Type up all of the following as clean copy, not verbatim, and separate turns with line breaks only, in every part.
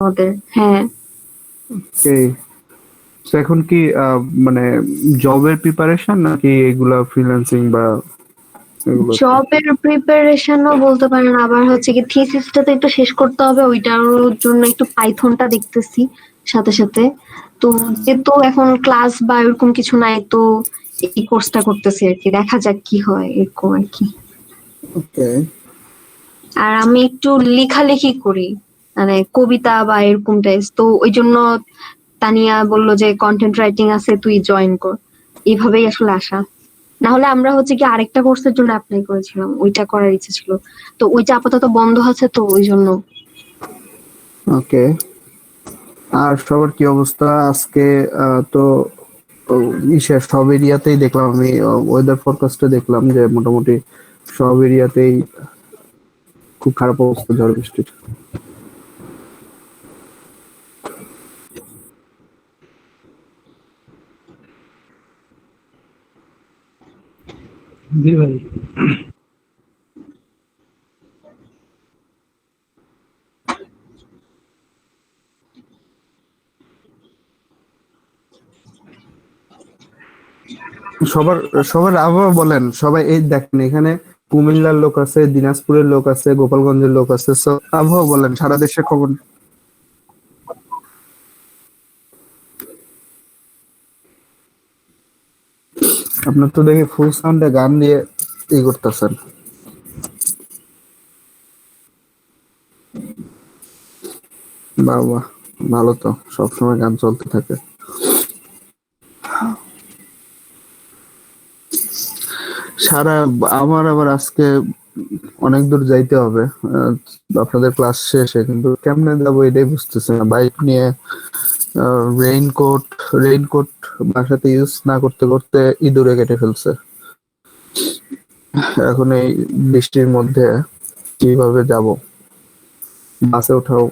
ওদের। হ্যাঁ,
এই তো এখন কি মানে জবের প্রিপারেশন নাকি এগুলা ফ্রিল্যান্সিং বা এগুলো কি?
জবের প্রিপারেশনও বলতে পারেন, আবার হচ্ছে কি থিসিসটা তো একটু শেষ করতে হবে, ওইটার জন্য একটু পাইথনটা দেখতেছি সাথে সাথে। তো যেহেতু এখন ক্লাস বা এরকম কিছু নাই, তো এই কোর্সটা করতেছি আর কি, দেখা যাক কি হয় এরকম আর কি।
ওকে।
আর আমি একটু লেখালেখি করি, মানে কবিতা বা এরকম টাইপস, তো ওই জন্য তানিয়া বলল যে কন্টেন্ট রাইটিং আছে, তুই জয়েন কর। এইভাবেই আসলে আসা। না হলে আমরা হচ্ছে কি আরেকটা কোর্সের জন্য অ্যাপ্লাই করেছিলাম, ওইটা করার ইচ্ছে ছিল। তো ওইটা আপাতত বন্ধ আছে, তো ওই জন্য।
ওকে। আর সবার কি অবস্থা আজকে? তো সব এরিয়াতেই দেখলাম আমি, ওয়েদার ফরকাস্টে দেখলাম যে মোটামুটি সব এরিয়াতেই খুব খারাপ অবস্থা ঝড় বৃষ্টির।
জি ভাই।
সবার সবার আবহাওয়া বলেন, সবাই এই দেখেন এখানে কুমিল্লার লোক আছে, দিনাজপুরের লোক আছে, গোপালগঞ্জের লোক আছে, সো আবহাওয়া বলেন সারা দেশের খবর। আপনার তো দেখি ফুল সাউন্ডে গান দিয়ে করতেছেন। বাহ বাহ, ভালো তো, সবসময় গান চলতে থাকে। সারা আমার আবার আজকে অনেক দূর যাইতে হবে। আপনাদের ক্লাস শেষে কিন্তু কেমনে যাবো এটাই বুঝতেছি না, বাইক নিয়ে। রেইনকোট রেইনকোট বাসাতে ইউজ না করতে করতে ইঁদুরে কেটে ফেলছে। এখন এই বৃষ্টির মধ্যে কিভাবে যাব? বাসে ওঠাও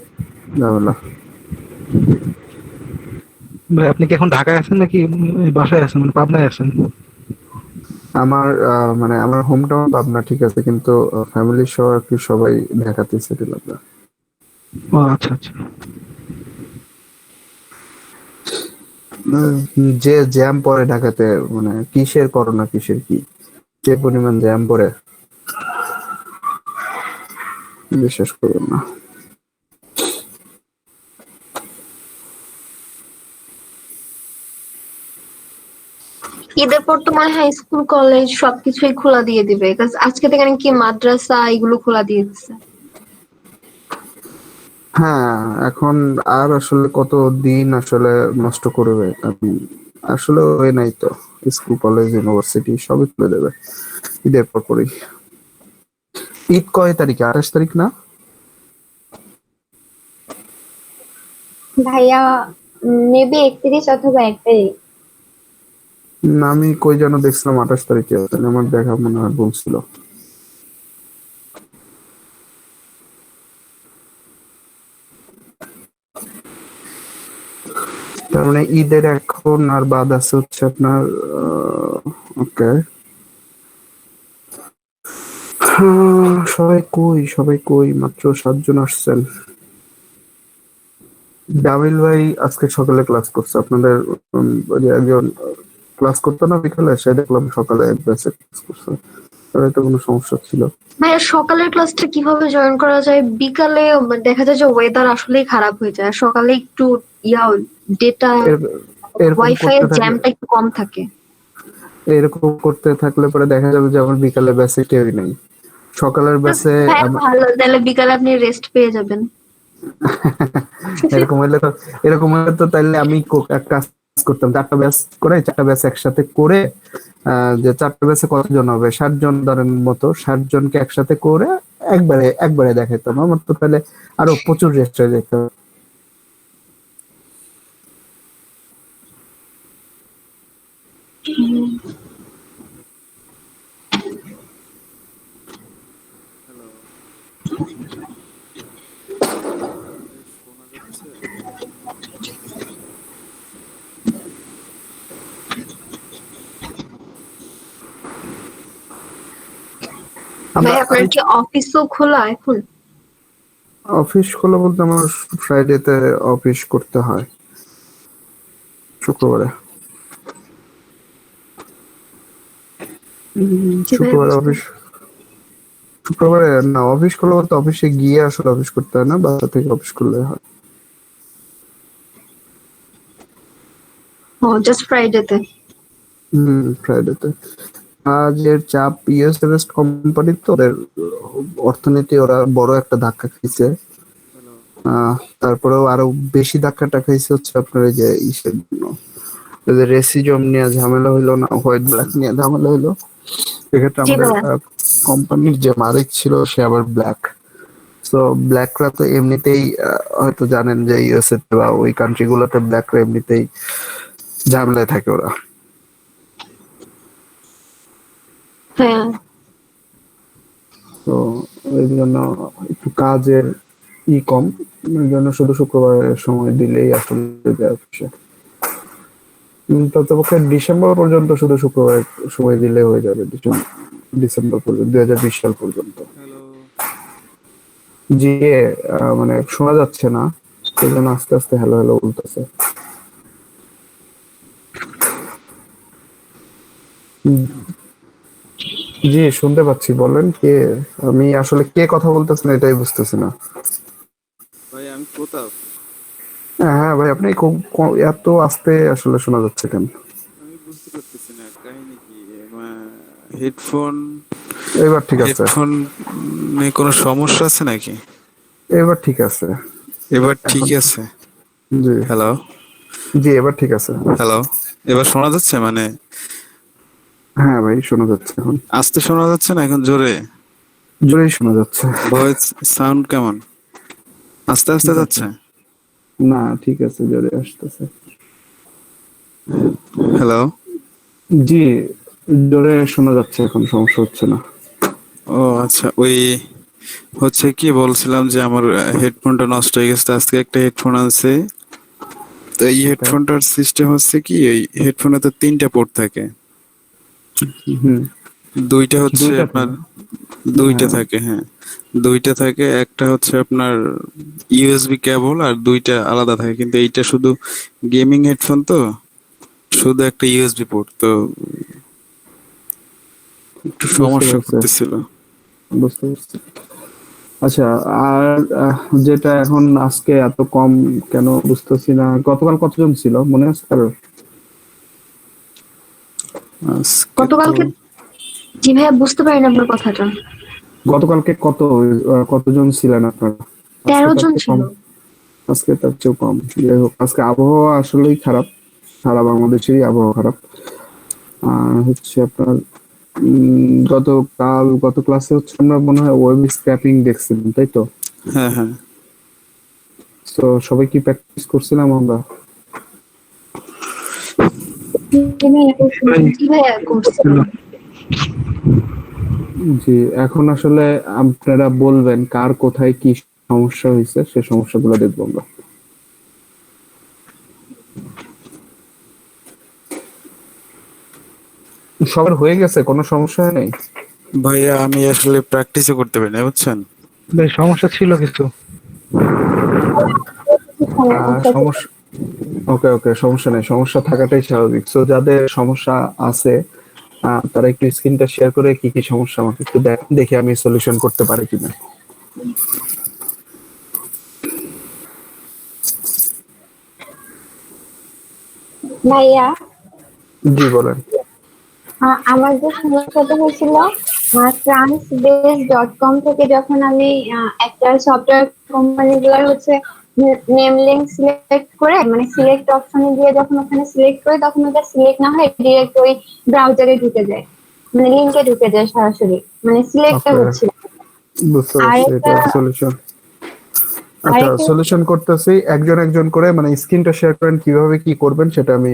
ঝামেলা।
ভাই আপনি কি এখন ঢাকায় আছেন নাকি বাসায় আছেন, মানে পাবনায় আছেন?
আমার মানে আমার হোম টাউন পাবনা, ঠিক আছে, কিন্তু ফ্যামিলি সহ আর কি সবাই ঢাকাতে সেটেল আমরা।
ও আচ্ছা আচ্ছা।
যে জ্যাম পড়ে ঢাকাতে, মানে কিসের করোনা কিসের কি, যে পরিমাণ জ্যাম পড়ে বিশ্বাস করবেন না।
ঈদের পর তো মনে হয় স্কুল কলেজ সবকিছুই খোলা দিয়ে দিবে, আজকে থেকে নাকি মাদ্রাসা এগুলো খোলা দিয়ে দিচ্ছে।
হ্যাঁ, এখন আর আসলে কত দিন আসলে নষ্ট করবে? আসলে ওই নাই তো, স্কুল কলেজ ইউনিভার্সিটি সবই খুলে দেবে ঈদের পর পরই। ঈদ কয় তারিখে? 28 তারিখ না?
ভাইয়া মেবি 31 অথবা 1 তারিখ।
না, আমি কই যেন দেখছিলাম 28 তারিখে, তাহলে আমার দেখা মনে হয় বলছিল। তার মানে ঈদের এখন আর বাদ আছে হচ্ছে আপনার। ওকে। সবাই কই, মাত্র 7 জন আসছেন। জামিল ভাই আজকে সকালে ক্লাস করছে আপনাদের। ওই যে একজন ক্লাস করতো না বিকালে, সে দেখলাম সকালে এক ব্যাচে ক্লাস করছে। তাহলে তো কোনো সমস্যা ছিল?
ভাইয়া সকালের ক্লাসটা কিভাবে জয়েন করা যায়? বিকালে দেখা যায় যে ওয়েদার আসলেই খারাপ হয়ে যায়, আর সকালে একটু ইয়া ডেটা
এর- এরকম
ওয়াইফাই
করতে
এর
থাকলে
জ্যামটা একটু কম থাকে।
এরকম করতে থাকলে পরে দেখা যাবে যে আমার বিকালে ব্যাচে কেউই নেই, সকালের ব্যাচে।
হ্যাঁ ভালো, তাহলে বিকালে আপনি রেস্ট পেয়ে যাবেন।
এরকম হইলে তো তাইলে আমি এক কাজ করতাম, 4টা ব্যাচ করে, 4টা ব্যাচ একসাথে করে, যে 4টা ব্যাচে কতজন হবে, 60 জন ধরেন মতো, 60 জনকে একসাথে করে একবারে একবারে দেখাইতাম। আমার তো তাহলে আরো প্রচুর রেস্ট হয়ে যেত। আমরা
ভাই আপনার কি অফিসও খোলা এখন?
অফিস খোলা বলতে আমার ফ্রাইডেতে অফিস করতে হয়, শুক্রবারে।
জি ভাইয়া
শুক্রবারে
বুঝতে
অফিস, শুক্রবারে না অফিস খোলা বলতে অফিসে গিয়ে আসলে অফিস করতে হয় না, বাসা থেকে অফিস করলে হয়।
ও জাস্ট ফ্রাইডেতে।
ফ্রাইডেতে কাজের চাপ, ইউএস বেসড কোম্পানি তো ওদের অর্থনীতি ওরা বড় একটা ধাক্কা খাইছে। তারপরেও আরো বেশি ধাক্কাটা খাইছে হচ্ছে আপনার এই যে ইসের জন্য, এই যে রেসিজম নিয়ে ঝামেলা হইলো না, হোয়াইট ব্ল্যাক নিয়ে ঝামেলা হইলো। সেক্ষেত্রে
জি
আমাদের
ভাইয়া।
কোম্পানির যে মালিক ছিল সে আবার ব্ল্যাক। তো ব্ল্যাকরা তো এমনিতেই হয়তো জানেন যে ইউএসএ বা ওই কান্ট্রি গুলোতে ব্ল্যাকরা এমনিতেই ঝামেলায় থাকে ওরা।
হ্যাঁ
তো এই জন্য একটু কাজের কম, এই জন্য শুধু শুক্রবারের সময় দিলেই আসলে যায় অফিসে। ততপক্ষে ডিসেম্বর পর্যন্ত শুধু শুক্রবার সময় দিলে হয়ে যাবে, ডিসেম্বর পর্যন্ত 2020 সাল পর্যন্ত। জি মানে শোনা যাচ্ছে না, সেই জন্য আস্তে আস্তে হ্যালো হ্যালো বলতেছে। জি শুনতে পাচ্ছি, বলেন কে? আমি আসলে কে কথা বলতেছেন এটাই বুঝতেছি না।
ভাই আমি প্রতাপ।
হ্যাঁ ভাই, আপনি এত আস্তে আসলে শোনা যাচ্ছে কেন?
আমি বুঝতে পারতেছি না কাহিনী কি। হেডফোন
এবার ঠিক আছে,
হেডফোন কোনো সমস্যা আছে নাকি?
এবার ঠিক আছে।
এবার ঠিক
এখন
আছে।
জি
হ্যালো
জি এবার ঠিক আছে।
হ্যালো, এবার শোনা যাচ্ছে? মানে
হ্যাঁ ভাই শোনা যাচ্ছে এখন,
আস্তে শোনা যাচ্ছে না এখন জোরে?
জোরেই শোনা যাচ্ছে।
ভয়েস সাউন্ড কেমন? আস্তে আস্তে
ঠিক আছে,
যাচ্ছে?
না ঠিক আছে, জোরে আসতেছে।
হ্যালো।
জি জোরে শোনা যাচ্ছে এখন, সমস্যা হচ্ছে না।
ও আচ্ছা, ওই হচ্ছে কি বলছিলাম যে আমার হেডফোনটা নষ্ট হয়ে গেছে, আজকে একটা হেডফোন আনছে। তো এই
ওকে।
হেডফোনটার সিস্টেম হচ্ছে কি, এই হেডফোনে তো 3টা পোর্ট থাকে।
হুম।
দুইটা হচ্ছে
দুইটা
আপনার,
থেকে,
দুইটা
হ্যাঁ।
থাকে, হ্যাঁ দুইটা থাকে। একটা হচ্ছে আপনার ইউএসবি কেবল আর দুইটা আলাদা থাকে, কিন্তু এইটা শুধু গেমিং হেডফোন তো, শুধু একটা ইউএসবি পোর্ট, তো একটু
বুঝতে
সমস্যা
পারছি,
করতেছিল।
বুঝতে পারছি। আচ্ছা, আর যেটা এখন আজকে এত কম কেন বুঝতেছি না, গতকাল কতজন ছিল মনে আছে কারোর?
আজকে তো
গতকালকে, জি ভাইয়া বুঝতে পারিনি আপনার কথাটা।
গতকালকে কতজন ছিলেন আপনারা? আজকে
13
তার
জন
চেয়ে
ছিল।
কম, আজকে তার চেয়েও কম। যাই হোক, আজকে আবহাওয়া আসলেই খারাপ, সারা বাংলাদেশেরই আবহাওয়া খারাপ। আর হচ্ছে আপনার গত ক্লাসে হচ্ছে আমরা মনে হয় ওয়েব স্ক্র্যাপিং দেখছিলাম, তাই তো?
হ্যাঁ হ্যাঁ।
তো সবাই কি প্র্যাকটিস করছিলাম আমরা?
জি ভাইয়া করছি।
জি, এখন আসলে আপনারা বলবেন কার কোথায় কি সমস্যা হয়েছে, সে সমস্যাগুলো দেখবো আমরা। সবার হয়ে গেছে, কোনো সমস্যা নেই?
ভাইয়া আমি আসলে প্র্যাকটিসও করতে পারি না, বুঝছেন।
বেশ সমস্যা ছিল কিছু।
সমস্যা, ওকে ওকে, সমস্যা নেই, সমস্যা থাকাটাই স্বাভাবিক। তো যাদের সমস্যা আছে তারা একটু স্ক্রিনটা শেয়ার করে কি কি সমস্যা আমাকে একটু দেখান, দেখি আমি সলিউশন করতে পারি কিনা।
ভাইয়া,
জি বলেন।
আমার যে সমস্যাটা হয়েছিল, transbase.com থেকে যখন আমি একটা সফটওয়্যার কোম্পানি গুলার হচ্ছে নেম লিঙ্ক সিলেক্ট করে, মানে সিলেক্ট অপশনে গিয়ে যখন ওখানে সিলেক্ট করে, তখন ওটা সিলেক্ট না হয় ডিরেক্ট ওই ব্রাউজারে ঢুকে যায়, মানে লিঙ্কে ঢুকে যায় সরাসরি, মানে সিলেক্টটা
ওকে,
হচ্ছিল।
বুঝতে
আর
পারছি,
একটা
এটা সলিউশন।
আর
আচ্ছা,
একটা
সলিউশন করতেছি একজন একজন করে, মানে স্ক্রিনটা শেয়ার করেন কিভাবে কি করবেন সেটা আমি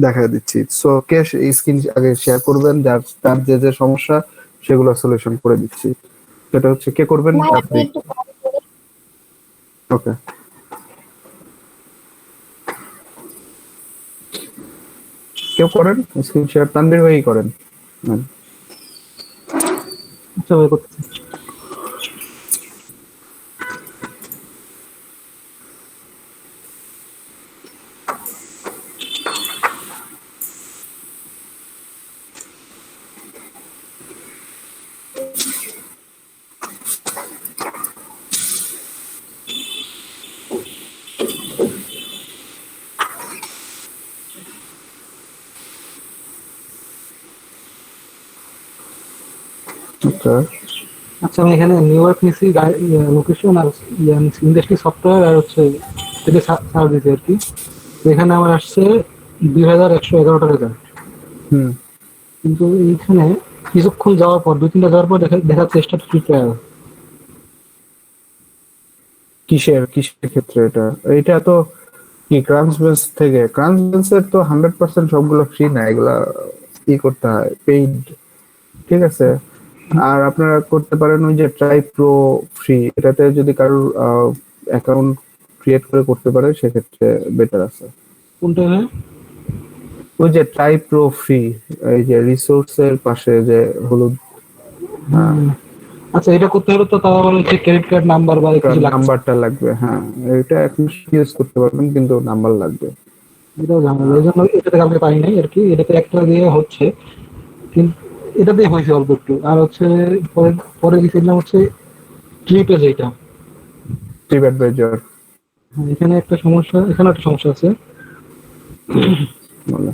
দেখায় দিচ্ছি। সো কে স্ক্রিন আগে শেয়ার করবেন, যার তার যে যে সমস্যা সেগুলো সলিউশন করে দিচ্ছি। সেটা হচ্ছে কে করবেন?
ভাই আপনি
আপনি।
একটু কল করে
ওকে, কেউ করেন স্ক্রিন শেয়ার, তানভীর ভাই করেন। হ্যাঁ।
আচ্ছা ভাই করতেছি।
ওকে।
আচ্ছা, আমি এখানে নিউ ইয়র্ক নিছি লোকেশন আর ইন্ডাস্ট্রি সফটওয়্যার আর হচ্ছে এটা সার্ভিস আর কি। তো এখানে আমার আসছে 2111টা রেজাল্ট।
হুম।
কিন্তু এইখানে কিছুক্ষণ যাওয়ার পর 2-3টা যাওয়ার পর দেখাচ্ছে স্টার্ট ফ্রি ট্রায়াল।
কিসের ক্ষেত্রে এটা? এটা তো কি ক্রাঞ্চবেস থেকে? ক্রাঞ্চবেসের তো 100% সবগুলো ফ্রি না, এগুলা ই করতে হয়, পেইড। ঠিক আছে। আর আপনারা করতে পারেন ওই যে ট্রাই প্রো ফ্রি, এটাতে যদি কারোর অ্যাকাউন্ট ক্রিয়েট করে করতে পারে সেক্ষেত্রে বেটার আছে।
কোনটা ভাই?
ওই যে ট্রাই প্রো ফ্রি, এই যে রিসোর্সের পাশে যে হলুদ
আচ্ছা, এটা করতে হলে তো তাও আবার হচ্ছে ক্রেডিট কার্ড নাম্বার বা কিছু লাগছে।
নাম্বারটা লাগবে। হ্যাঁ, এটা এখন ইউজ করতে পারবেন কিন্তু নাম্বার লাগবে।
এটাও ঝামেলা, এই জন্য এটাতে কাউকে পাই নাই আর কি। এটাতে একটা দিয়ে হচ্ছে, কিন্তু এটাতে হয়েছে অল্প একটু। আর হচ্ছে পরে পরে গেছিলাম হচ্ছে ট্রিপে, যেটা
ট্রিপ অ্যাডভাইজার।
এখানে একটা সমস্যা, এখানে একটা সমস্যা আছে।
বলে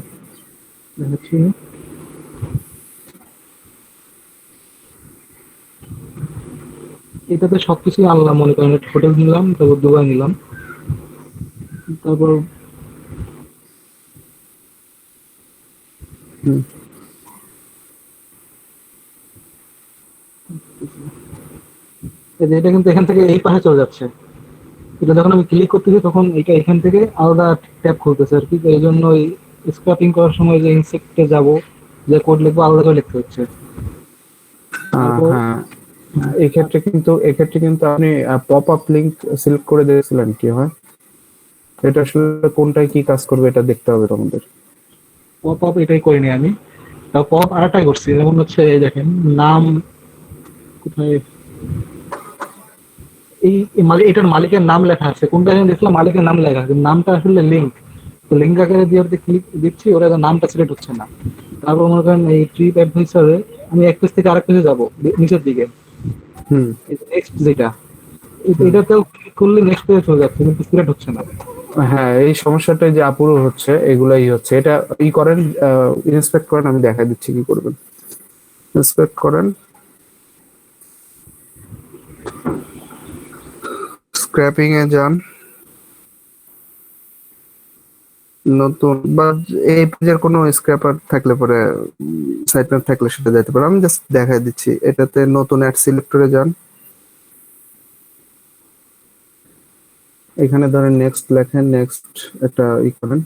দেখাচ্ছি। এটাতে সবকিছুই আনলাম, মনে করেন হোটেল নিলাম, তারপর দুবাই নিলাম, তারপর
হুম।
এই যে এটা কিন্তু এখান থেকে এই পাশে চলে যাচ্ছে। এটা যখন আমি ক্লিক করতেছি তখন এটা এখান থেকে আলাদা ট্যাব খুলতেছে আর কি। তো এই জন্য ওই স্ক্র্যাপিং করার সময় যে ইনসেক্টে যাব, যে কোড লিখবো, আলাদা করে লিখতে হচ্ছে। তারপর
হ্যাঁ, এক্ষেত্রে কিন্তু আপনি পপ আপ লিংক সিলেক্ট করে দিয়েছিলেন, কি হয় এটা আসলে কোনটায় কি কাজ করবে এটা দেখতে হবে তোমাদের।
পপ আপ এটাই করিনি আমি। পপ আপ আরেকটাই করছি, যেমন হচ্ছে এই দেখেন নাম কোথায়, এই মালিক, এটার মালিকের নাম লেখা আছে। কোনটা যেন দেখলাম মালিকের নাম লেখা আছে, নামটা আসলে লিঙ্ক। তো লিঙ্ক আকারে দিয়ে ক্লিক দিচ্ছি, ওরা নামটা সিলেক্ট হচ্ছে না। তারপর মনে করেন এই ট্রিপ অ্যাডভাইসারে আমি এক পেজ থেকে আরেক পেজে যাবো, নিচের দিকে
হুম।
নেক্সট যেটা,
হুম।
এটাতেও ক্লিক করলে নেক্সট পেজে চলে যাচ্ছে, কিন্তু সিলেক্ট হচ্ছে না।
হ্যাঁ, এই সমস্যাটা যে আপুরো হচ্ছে, এগুলাই হচ্ছে। এটা ই করেন, ইন্সপেক্ট করেন, আমি দেখা দিচ্ছি কি করবেন। ইন্সপেক্ট করেন, স্ক্র্যাপিং এ যান, নতুন বা এই পেজের কোনো স্ক্র্যাপার থাকলে পরে, সাইট ম্যাপ থাকলে সেটা যেতে পারে। আমি জাস্ট দেখাই দিচ্ছি। এটাতে নতুন অ্যাড সিলেক্টরে যান, এখানে ধরেন নেক্সট লেখেন, নেক্সট একটা ই করেন।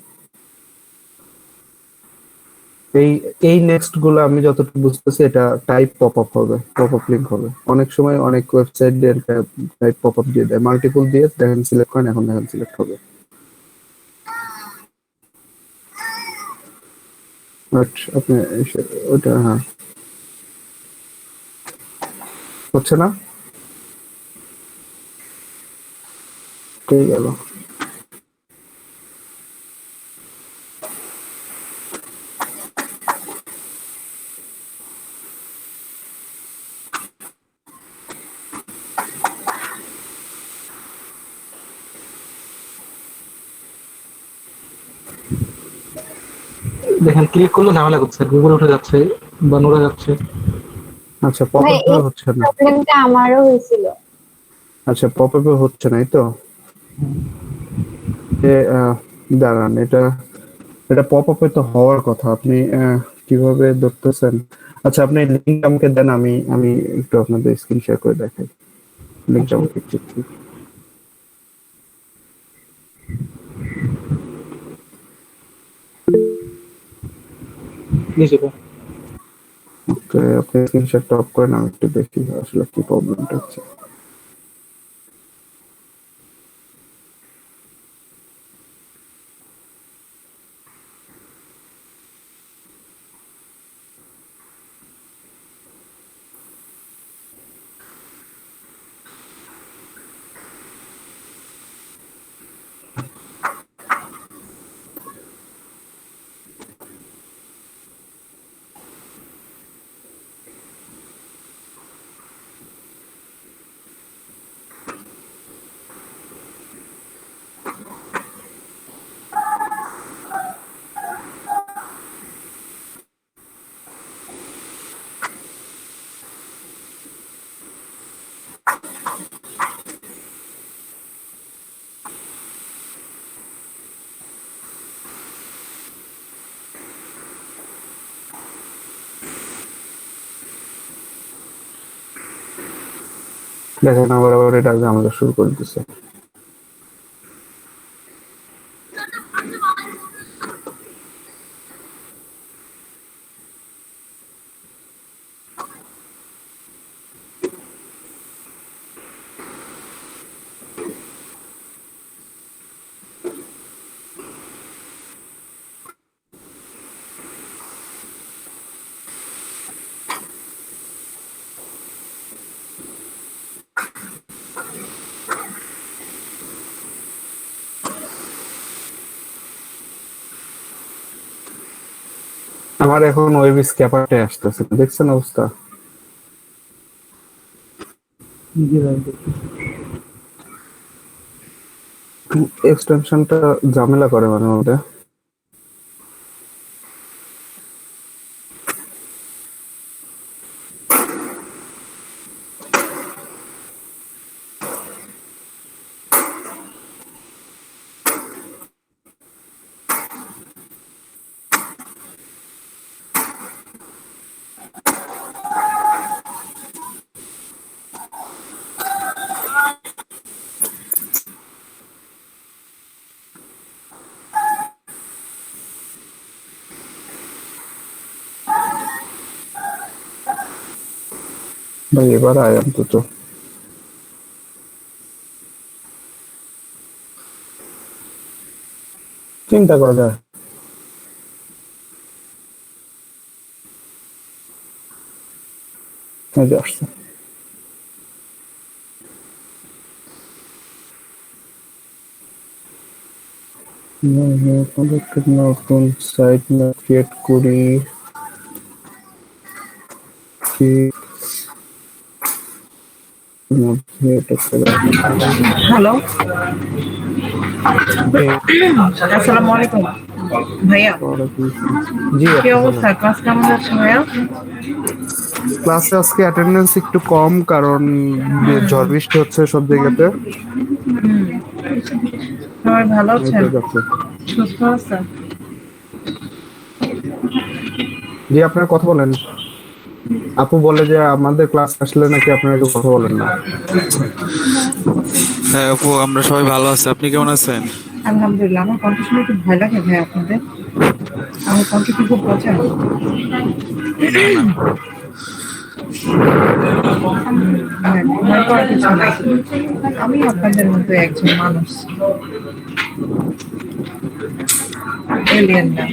এই এই নেক্সট গুলো আমি যতটুকু বুঝতেছি এটা টাইপ পপ আপ হবে, পপ আপ লিংক হবে। অনেক সময় অনেক ওয়েবসাইট দিয়ে টাইপ পপ আপ দিয়ে দেয়, মাল্টিপল দিয়ে দেখেন সিলেক্ট করেন, এখন দেখেন সিলেক্ট হবে। বাট আপনি ওটা, হ্যাঁ, হচ্ছে না, ঠিক গেল।
দেখেন ক্লিক করলে ঝামেলা করছে, গুগল উঠে যাচ্ছে বা নোরা যাচ্ছে।
আচ্ছা, পপ
ভাই
আপে
এই
হচ্ছে না।
প্রবলেমটা আমারও হয়েছিল।
আচ্ছা, পপ আপে হচ্ছে না, এই তো। এ, দাঁড়ান, এটা এটা পপ আপে তো হওয়ার কথা, আপনি কিভাবে ধরতেছেন? আচ্ছা, আপনি লিঙ্ক আমাকে দেন, আমি আমি একটু আপনাদের স্ক্রিন শেয়ার করে দেখাই। লিঙ্কটা
আচ্ছা,
আমাকে একটু
নিচে তো।
ওকে, আপনি স্ক্রিনশটটা অফ করেন, আমি একটু দেখি আসলে কি প্রবলেমটা হচ্ছে। দেখেন আবার আবার এটা ঝামেলা শুরু করে দিচ্ছে। আমার এখন ওয়েব স্ক্যাপারটাই আসতেছে, দেখছেন অবস্থা?
জি ভাই।
এক্সটেনশনটা ঝামেলা করে মাঝে মধ্যে। ভাই এবার আয় অন্তত। চিন্তা করা যায়। এই যে আসছে। নতুন সাইট না ক্রিয়েট করি কি মধ্যে এটা করে।
হ্যালো, আসসালামু আলাইকুম ভাইয়া।
জি
কি অবস্থা? ক্লাস কেমন যাচ্ছে ভাইয়া?
ক্লাসে আজকে অ্যাটেন্ডেন্স একটু কম, কারণ ঝড় বৃষ্টি হচ্ছে সব জায়গাতে।
সবাই ভালো আছেন?
এই তো যাচ্ছে।
সুস্থ আছেন?
জি আপনার কথা বলেন। আপু বলে যে আমাদের ক্লাস আসলে নাকি আপনারা একটু কথা বলেন না।
হ্যাঁ আপু, আমরা সবাই ভালো আছি। আপনি কেমন আছেন?
আলহামদুলিল্লাহ। আমার কণ্ঠ শুনে একটু ভয় লাগে ভাই আপনাদের। আমার কণ্ঠ কি খুব বোঝেন?
না না,
ভয় পাওয়ার কিছু নাই। আমি আপনাদের মতো একজন মানুষ, এলিয়েন না।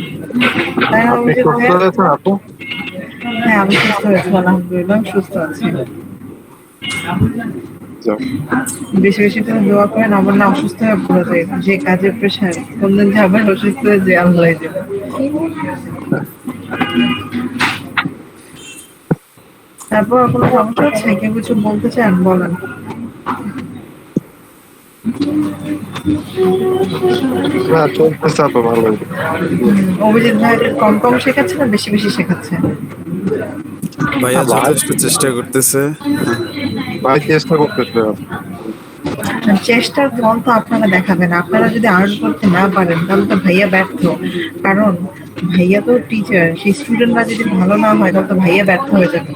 তাই আমি যে
আপু
হ্যাঁ, আমি সুস্থ হয়েছি আলহামদুলিল্লাহ, আমি সুস্থ আছি। বেশি বেশি করে দোয়া করেন, আমার না অসুস্থ হয়ে পড়ে যায়, যে কাজের প্রেশার কোনদিন যে আবার অসুস্থ হয়ে যে আল্লাহ যাবে। তারপর কোনো সমস্যা হচ্ছে? কেউ কিছু বলতে চান বলেন।
চলতেছে আপু ভালো।
অভিজিৎ ভাই কম কম শেখাচ্ছে না বেশি বেশি শেখাচ্ছে?
ভাইয়া যথেষ্ট চেষ্টা করতেছে।
ভাই চেষ্টা করতেছে।
চেষ্টার ফল তো আপনারা দেখাবেন। আপনারা যদি আর্ন করতে না পারেন তাহলে তো ভাইয়া ব্যর্থ। কারণ ভাইয়া তো টিচার, সেই স্টুডেন্টরা যদি ভালো না হয় তাহলে তো ভাইয়া ব্যর্থ হয়ে যাবে।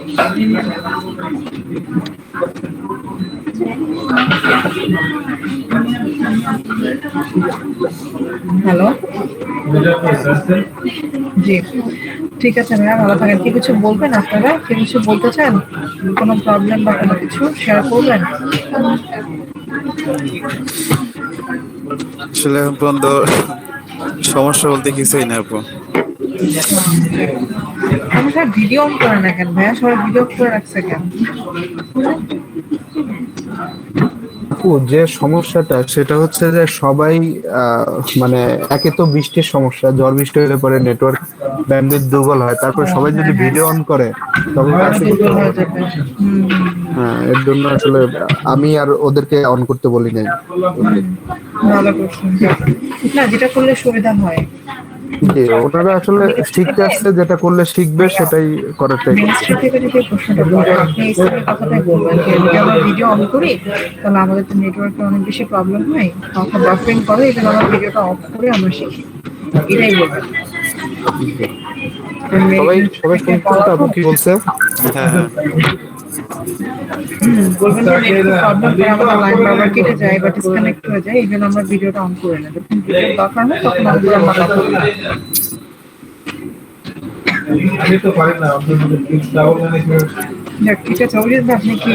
হ্যালো, জি ঠিক আছে ভাইয়া, ভালো থাকেন। কি কিছু বলবেন আপনারা? কি কিছু বলতে চান? কোনো প্রবলেম বা কোনো কিছু শেয়ার করবেন?
আসলে এখন পর্যন্ত সমস্যা বলতে কিছুই না আপু।
আমি স্যার ভিডিও অন করে না কেন ভাইয়া? সবাই ভিডিও করে রাখছে কেন?
আপু যে সমস্যাটা সেটা হচ্ছে যে সবাই মানে একে তো বৃষ্টির সমস্যা, ঝড় বৃষ্টি হলে পরে নেটওয়ার্ক ব্যান্ডউইথ দুর্বল হয়, তারপর সবাই যদি ভিডিও অন করে তখন
আরো
ক্লাসে কিছু
দুর্বল
হবে
হয়ে
না।
যাবে।
হ্যাঁ, এর জন্য আসলে আমি আর ওদেরকে অন করতে বলি নাই।
ভালো করছেন। না, যেটা করলে সুবিধা হয়।
জি, ওনারা আসলে শিখতে আসছে, যেটা করলে শিখবে সেটাই করার ট্রাই করছে।
মিনিস্ট্রি থেকে যদি প্রশ্নটা করে, আপনি এই সেমের কথাটাই বলবেন যে যদি আমরা ভিডিও অন করি তাহলে আমাদের তো নেটওয়ার্কে অনেক বেশি প্রবলেম হয়, তখন বাফারিং করে, এই জন্য আমরা ভিডিওটা অফ করে আমরা শিখি, এটাই বলবেন।
সবাই সবাই শুনছেন তো আপু কি বলছে?
হ্যাঁ হ্যাঁ।
বলবেন যে নেট প্রবলেম করে আমাদের লাইন বারবার কেটে যায় বা ডিসকানেক্ট হয়ে যায়, এই জন্য আমরা ভিডিওটা অন করে নিই। যখন ভিডিও দরকার হয় তখন আমাদের আমরা কথা বলি। যাক, ঠিক আছে। অভিজিৎ ভাই, আপনি কি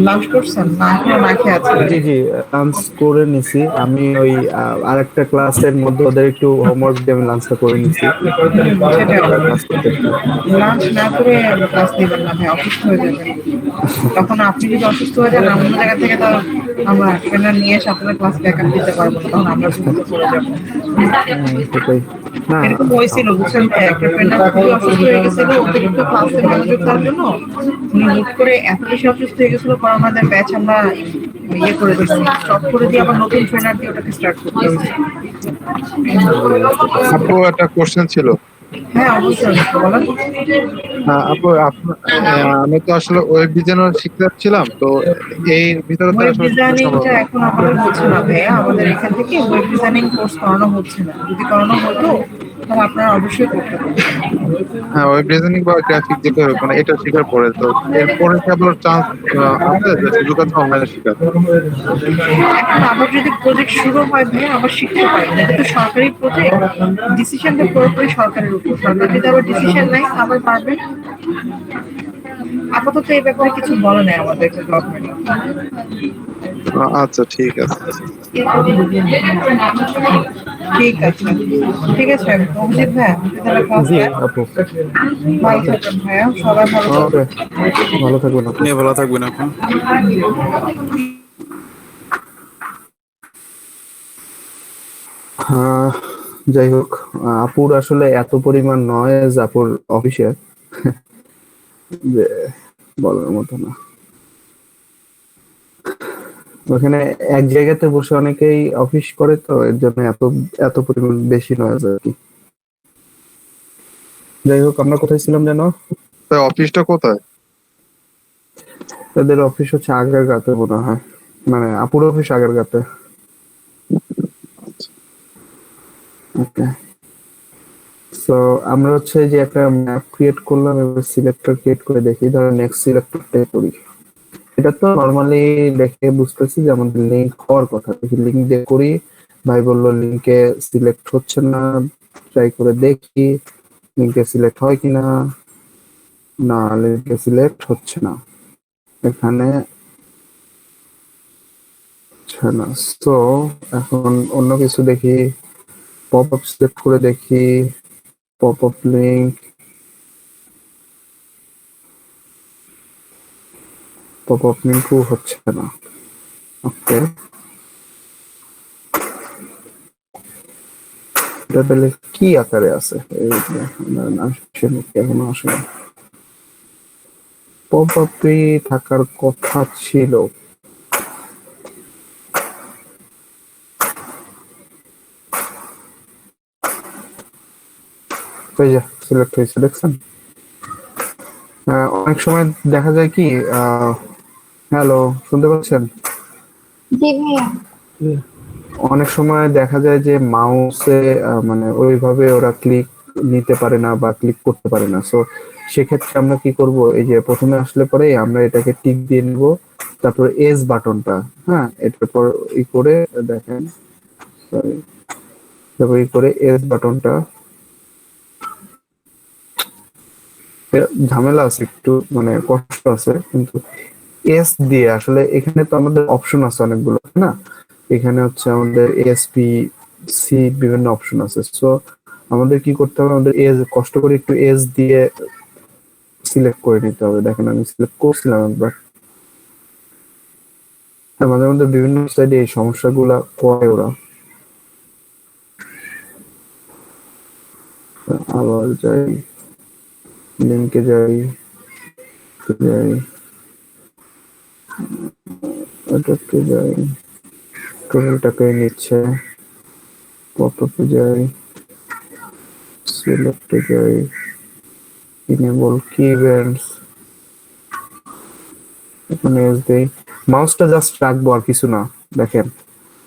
লাঞ্চ করছেন না এখনো না খেয়ে আছেন?
জি জি, লাঞ্চ করে নিছি আমি। ওই আরেকটা ক্লাসের মধ্যে ওদের একটু হোমওয়ার্ক দিয়ে আমি লাঞ্চটা করে নিছি।
সেটাই।
ক্লাস করতে একটু।
লাঞ্চ না করে ক্লাস দিবেন না ভাই, অসুস্থ হয়ে যাবেন। তখন আপনি যদি অসুস্থ হয়ে যান, অন্য জায়গা থেকে তো আমরা ট্রেনার নিয়ে এসে আপনার ক্লাস ব্যাকআপ দিতে পারবো না, তখন আমরা বিপদে পড়ে যাবো।
সেটাই না।
এরকম হয়েছিল বুঝছেন ভাই, একটা ট্রেনার খুবই অসুস্থ হয়ে গেছিল অতিরিক্ত ক্লাসে মনোযোগ দেওয়ার জন্য। উনি হুট করে এত বেশি অসুস্থ হয়ে গেছিল, পরে আমাদের ব্যাচ আমরা ইয়ে করে দিয়েছি, স্টপ করে দিয়ে আবার নতুন ট্রেনার দিয়ে ওটাকে স্টার্ট করতে হয়েছে।
আপু একটা কোশ্চেন ছিল।
হ্যাঁ, অবশ্যই বলেন।
আপু আমি তো আসলে ওয়েব ডিজাইনার শিখতে ছিলাম, তো এর ভিতরে তো
ওয়েব
আসলে
ডিজাইনিংটা এখন আমাদের হচ্ছে না ভাইয়া, আমাদের এখান থেকে ওয়েব ডিজাইনিং কোর্স করানো হচ্ছে না। যদি করানো হতো তাহলে আপনারা অবশ্যই করতে পারতেন।
হ্যাঁ, ওয়েব ডিজাইনিং বা গ্রাফিক যেটা হোক, মানে এটা শেখার পরে তো এরপরে কি আপনার চান্স আছে যে সুযোগ আছে অনলাইনে শেখার?
এখন আবার যদি প্রজেক্ট শুরু হয় ভাইয়া, আবার শিখতে পারবেন। এটা তো সরকারি প্রজেক্ট, ডিসিশনটা পুরোপুরি সরকারের উপর। সরকার যদি আবার ডিসিশন নেয় আবার পারবেন। আপাতত এই ব্যাপারে কিছু বলে নাই আমাদের গভর্নমেন্ট।
আচ্ছা, ঠিক আছে।
ঠিক আছে, ঠিক আছে অভিজিৎ ভাই, আপনি তাহলে ক্লাস
জি
নেন।
আপু,
ভালো থাকবেন ভাইয়া, সবাই ভালো থাকবেন।
ওকে, ভালো থাকবেন আপু।
আপনি ভালো থাকবেন আপু।
আহ, যাই হোক, আপুর আসলে এত পরিমাণ নয়েজ আপুর অফিসে যে বলার মতো না। ওখানে এক জায়গাতে বসে অনেকেই অফিস করে, তো এর জন্য এত এত পরিমাণ বেশি নয়েজ আর কি। যাই হোক, আমরা কোথায় ছিলাম যেন?
তো অফিসটা কোথায়?
তাদের অফিস হচ্ছে আগারগাঁওতে মনে হয়, মানে আপুর অফিস আগারগাঁওতে। ওকে, সো আমরা হচ্ছে যে একটা ম্যাপ ক্রিয়েট করলাম, এবার সিলেক্টর ক্রিয়েট করে দেখি। ধরো নেক্সট সিলেক্টরটা করি। এটা তো নর্মালি দেখে বুঝতেছি যে আমাদের লিঙ্ক হওয়ার কথা, দেখি লিঙ্ক দিয়ে করি। ভাই বললো লিঙ্কে সিলেক্ট হচ্ছে না, ট্রাই করে দেখি লিঙ্কে সিলেক্ট হয় কিনা। না, লিঙ্কে সিলেক্ট হচ্ছে না এখানে, হচ্ছে না। তো এখন অন্য কিছু দেখি, পপ আপ সিলেক্ট করে দেখি, pop up link, pop up লিঙ্কও হচ্ছে না। ওকে, এটা তাহলে কি আকারে আছে? এই যে আমার নাম এখনো আসে না। পপ আপে থাকার কথা ছিল। ওই যে সিলেক্ট হয়েছে, দেখছেন? অনেক সময় দেখা যায় কি, হ্যালো, শুনতে পাচ্ছেন?
জি ভাইয়া।
অনেক সময় দেখা যায় যে মাউসে মানে ওইভাবে ওরা ক্লিক নিতে পারে না বা ক্লিক করতে পারে না। সো সেক্ষেত্রে আমরা কি করব, এই যে প্রথমে আসলে পরে আমরা এটাকে টিক দিয়ে নিব, তারপর এস বাটনটা, হ্যাঁ, এটার পর ই করে দেখেন, সরি, তারপর ই করে এস বাটনটা, ঝামেলা আছে একটু, মানে কষ্ট আছে, কিন্তু এস দিয়ে আসলে এখানে তো আমাদের অপশন আছে অনেকগুলো না। এখানে হচ্ছে আমাদের এসপি সি বিভিন্ন অপশন আছে। সো আমাদের কি করতে হবে, আমাদের এজ কষ্ট করে একটু এজ দিয়ে সিলেক্ট করে নিতে হবে। দেখেন আমি সিলেক্ট করছিলাম একবার, মাঝে মধ্যে বিভিন্ন সাইডে এই সমস্যাগুলা করে ওরা। আবার যাই, লিঙ্কে যাই, এটাতে যাই, টোটালটাকে নিচ্ছে, পপআপে যাই, সিলেক্টে যাই, ইনেবল কি ইভেন্টস, এখানে এস দেই। মাউসটা জাস্ট রাখবো আর কিছু না। দেখেন,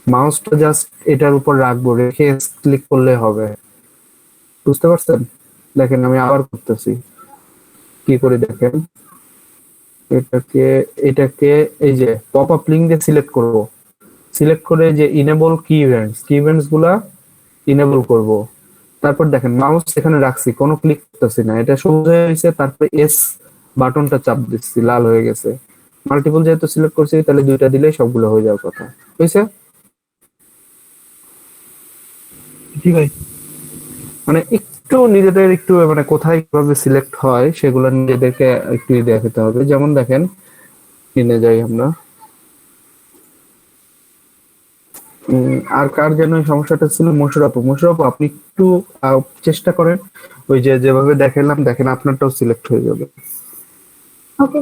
মাউসটা জাস্ট এটার উপর রাখবো, রেখে ক্লিক করলে হবে। বুঝতে পারছেন? দেখেন আমি আবার করতেছি, কি করে দেখেন, এটাকে এটাকে এই যে পপ আপ লিঙ্ক দিয়ে সিলেক্ট করব, সিলেক্ট করে যে ইনেবল কি ইভেন্টস গুলা ইনেবল করব। তারপর দেখেন মাউস এখানে রাখছি, কোনো ক্লিক করতেছি না, এটা সবুজ হয়ে গেছে। তারপরে এস বাটনটা চাপ দিচ্ছি, লাল হয়ে গেছে। মাল্টিপল যেহেতু সিলেক্ট করছি, তাহলে দুইটা দিলেই সবগুলো হয়ে যাওয়ার কথা, বুঝছে?
জি ভাই।
মানে একটু নিজেদের একটু মানে কোথায় কিভাবে সিলেক্ট হয় সেগুলো নিজেদেরকে একটু দেখাতে হবে। যেমন দেখেন, কিনে যাই আমরা। আর কার যেন এই সমস্যাটা ছিল, মশরাফু আপনি একটু চেষ্টা করেন, ওই যে যেভাবে দেখালাম দেখেন আপনারটাও সিলেক্ট হয়ে যাবে।
ওকে।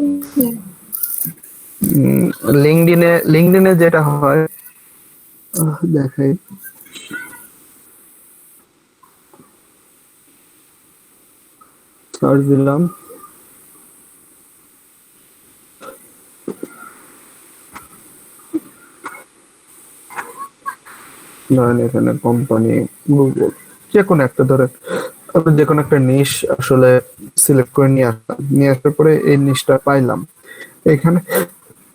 লিঙ্কডইনে যেটা হয় দেখাই, সার্চ দিলাম, ধরেন এখানে কোম্পানি, গুগল, যে কোনো একটা ধরেন, আপনি যে কোনো একটা নিশ আসলে সিলেক্ট করে নিয়ে আসার পরে এই নিশটা পাইলাম। এখানে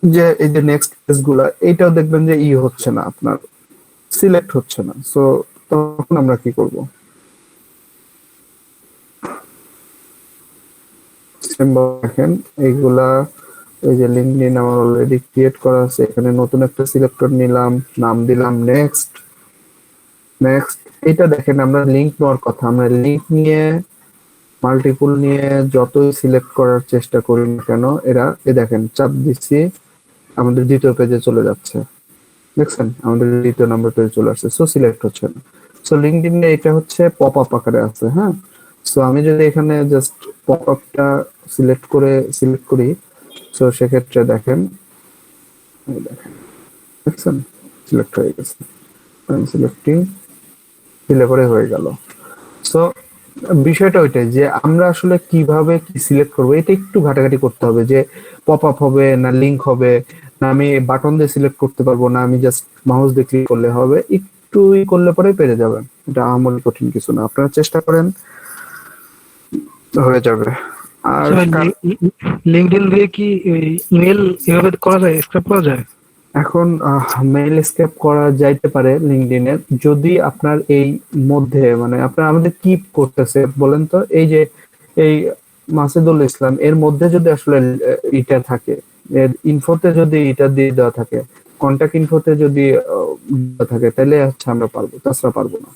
যে এই যে নেক্সট পেজ গুলা, এইটাও দেখবেন যে হচ্ছে না, আপনার সিলেক্ট হচ্ছে না। সো তখন আমরা কি করব? দেখেন এইগুলা, এই যে লিঙ্কডইন আমার অলরেডি ক্রিয়েট করা আছে, এখানে নতুন একটা সিলেক্টর নিলাম, নাম দিলাম নেক্সট। এটা দেখেন আমরা লিঙ্ক নেওয়ার কথা, আমরা লিঙ্ক নিয়ে মাল্টিপল নিয়ে যতই সিলেক্ট করার চেষ্টা করি না কেন, এরা দেখেন চাপ দিচ্ছি, আমাদের দ্বিতীয় পেজে চলে যাচ্ছে। দেখছেন আমাদের দ্বিতীয় নাম্বার পেজে চলে আসছে, সো সিলেক্ট হচ্ছে না। সো লিঙ্কডইনে এটা হচ্ছে পপ আপ আকারে আছে, হ্যাঁ। সো আমি যদি এখানে জাস্ট পপ আপটা সিলেক্ট করি, সো সেক্ষেত্রে দেখেন, দেখছেন সিলেক্ট হয়ে গেছে, সিলেক্টিং দিলে করে হয়ে গেল। সো বিষয়টা ওইটাই যে আমরা আসলে কিভাবে কি সিলেক্ট করবো, এটা একটু ঘাটাঘাটি করতে হবে, যে পপ আপ হবে না লিংক হবে, না আমি বাটন দিয়ে সিলেক্ট করতে পারবো, না আমি জাস্ট মাউস দিয়ে ক্লিক করলে হবে, একটু করলে পরে পেরে যাবেন। এটা আমার কঠিন কিছু না, আপনারা চেষ্টা করেন, হয়ে যাবে। আর
লিঙ্কডইন দিয়ে কি ইমেল এভাবে করা যায়, স্ক্রাব করা যায়?
এখন মেইল স্কেপ করা যাইতে পারে লিঙ্কডইনের, যদি আপনার এই মধ্যে মানে আপনার আমাদের কি করতেছে বলেন তো, এই যে এই মাসিদুল ইসলাম এর মধ্যে যদি আসলে এটা থাকে, এর ইনফোতে যদি এটা দিয়ে দেওয়া থাকে, কন্টাক্ট ইনফোতে যদি দেওয়া থাকে, তাহলে হচ্ছে আমরা পারবো, তাছাড়া পারবো না।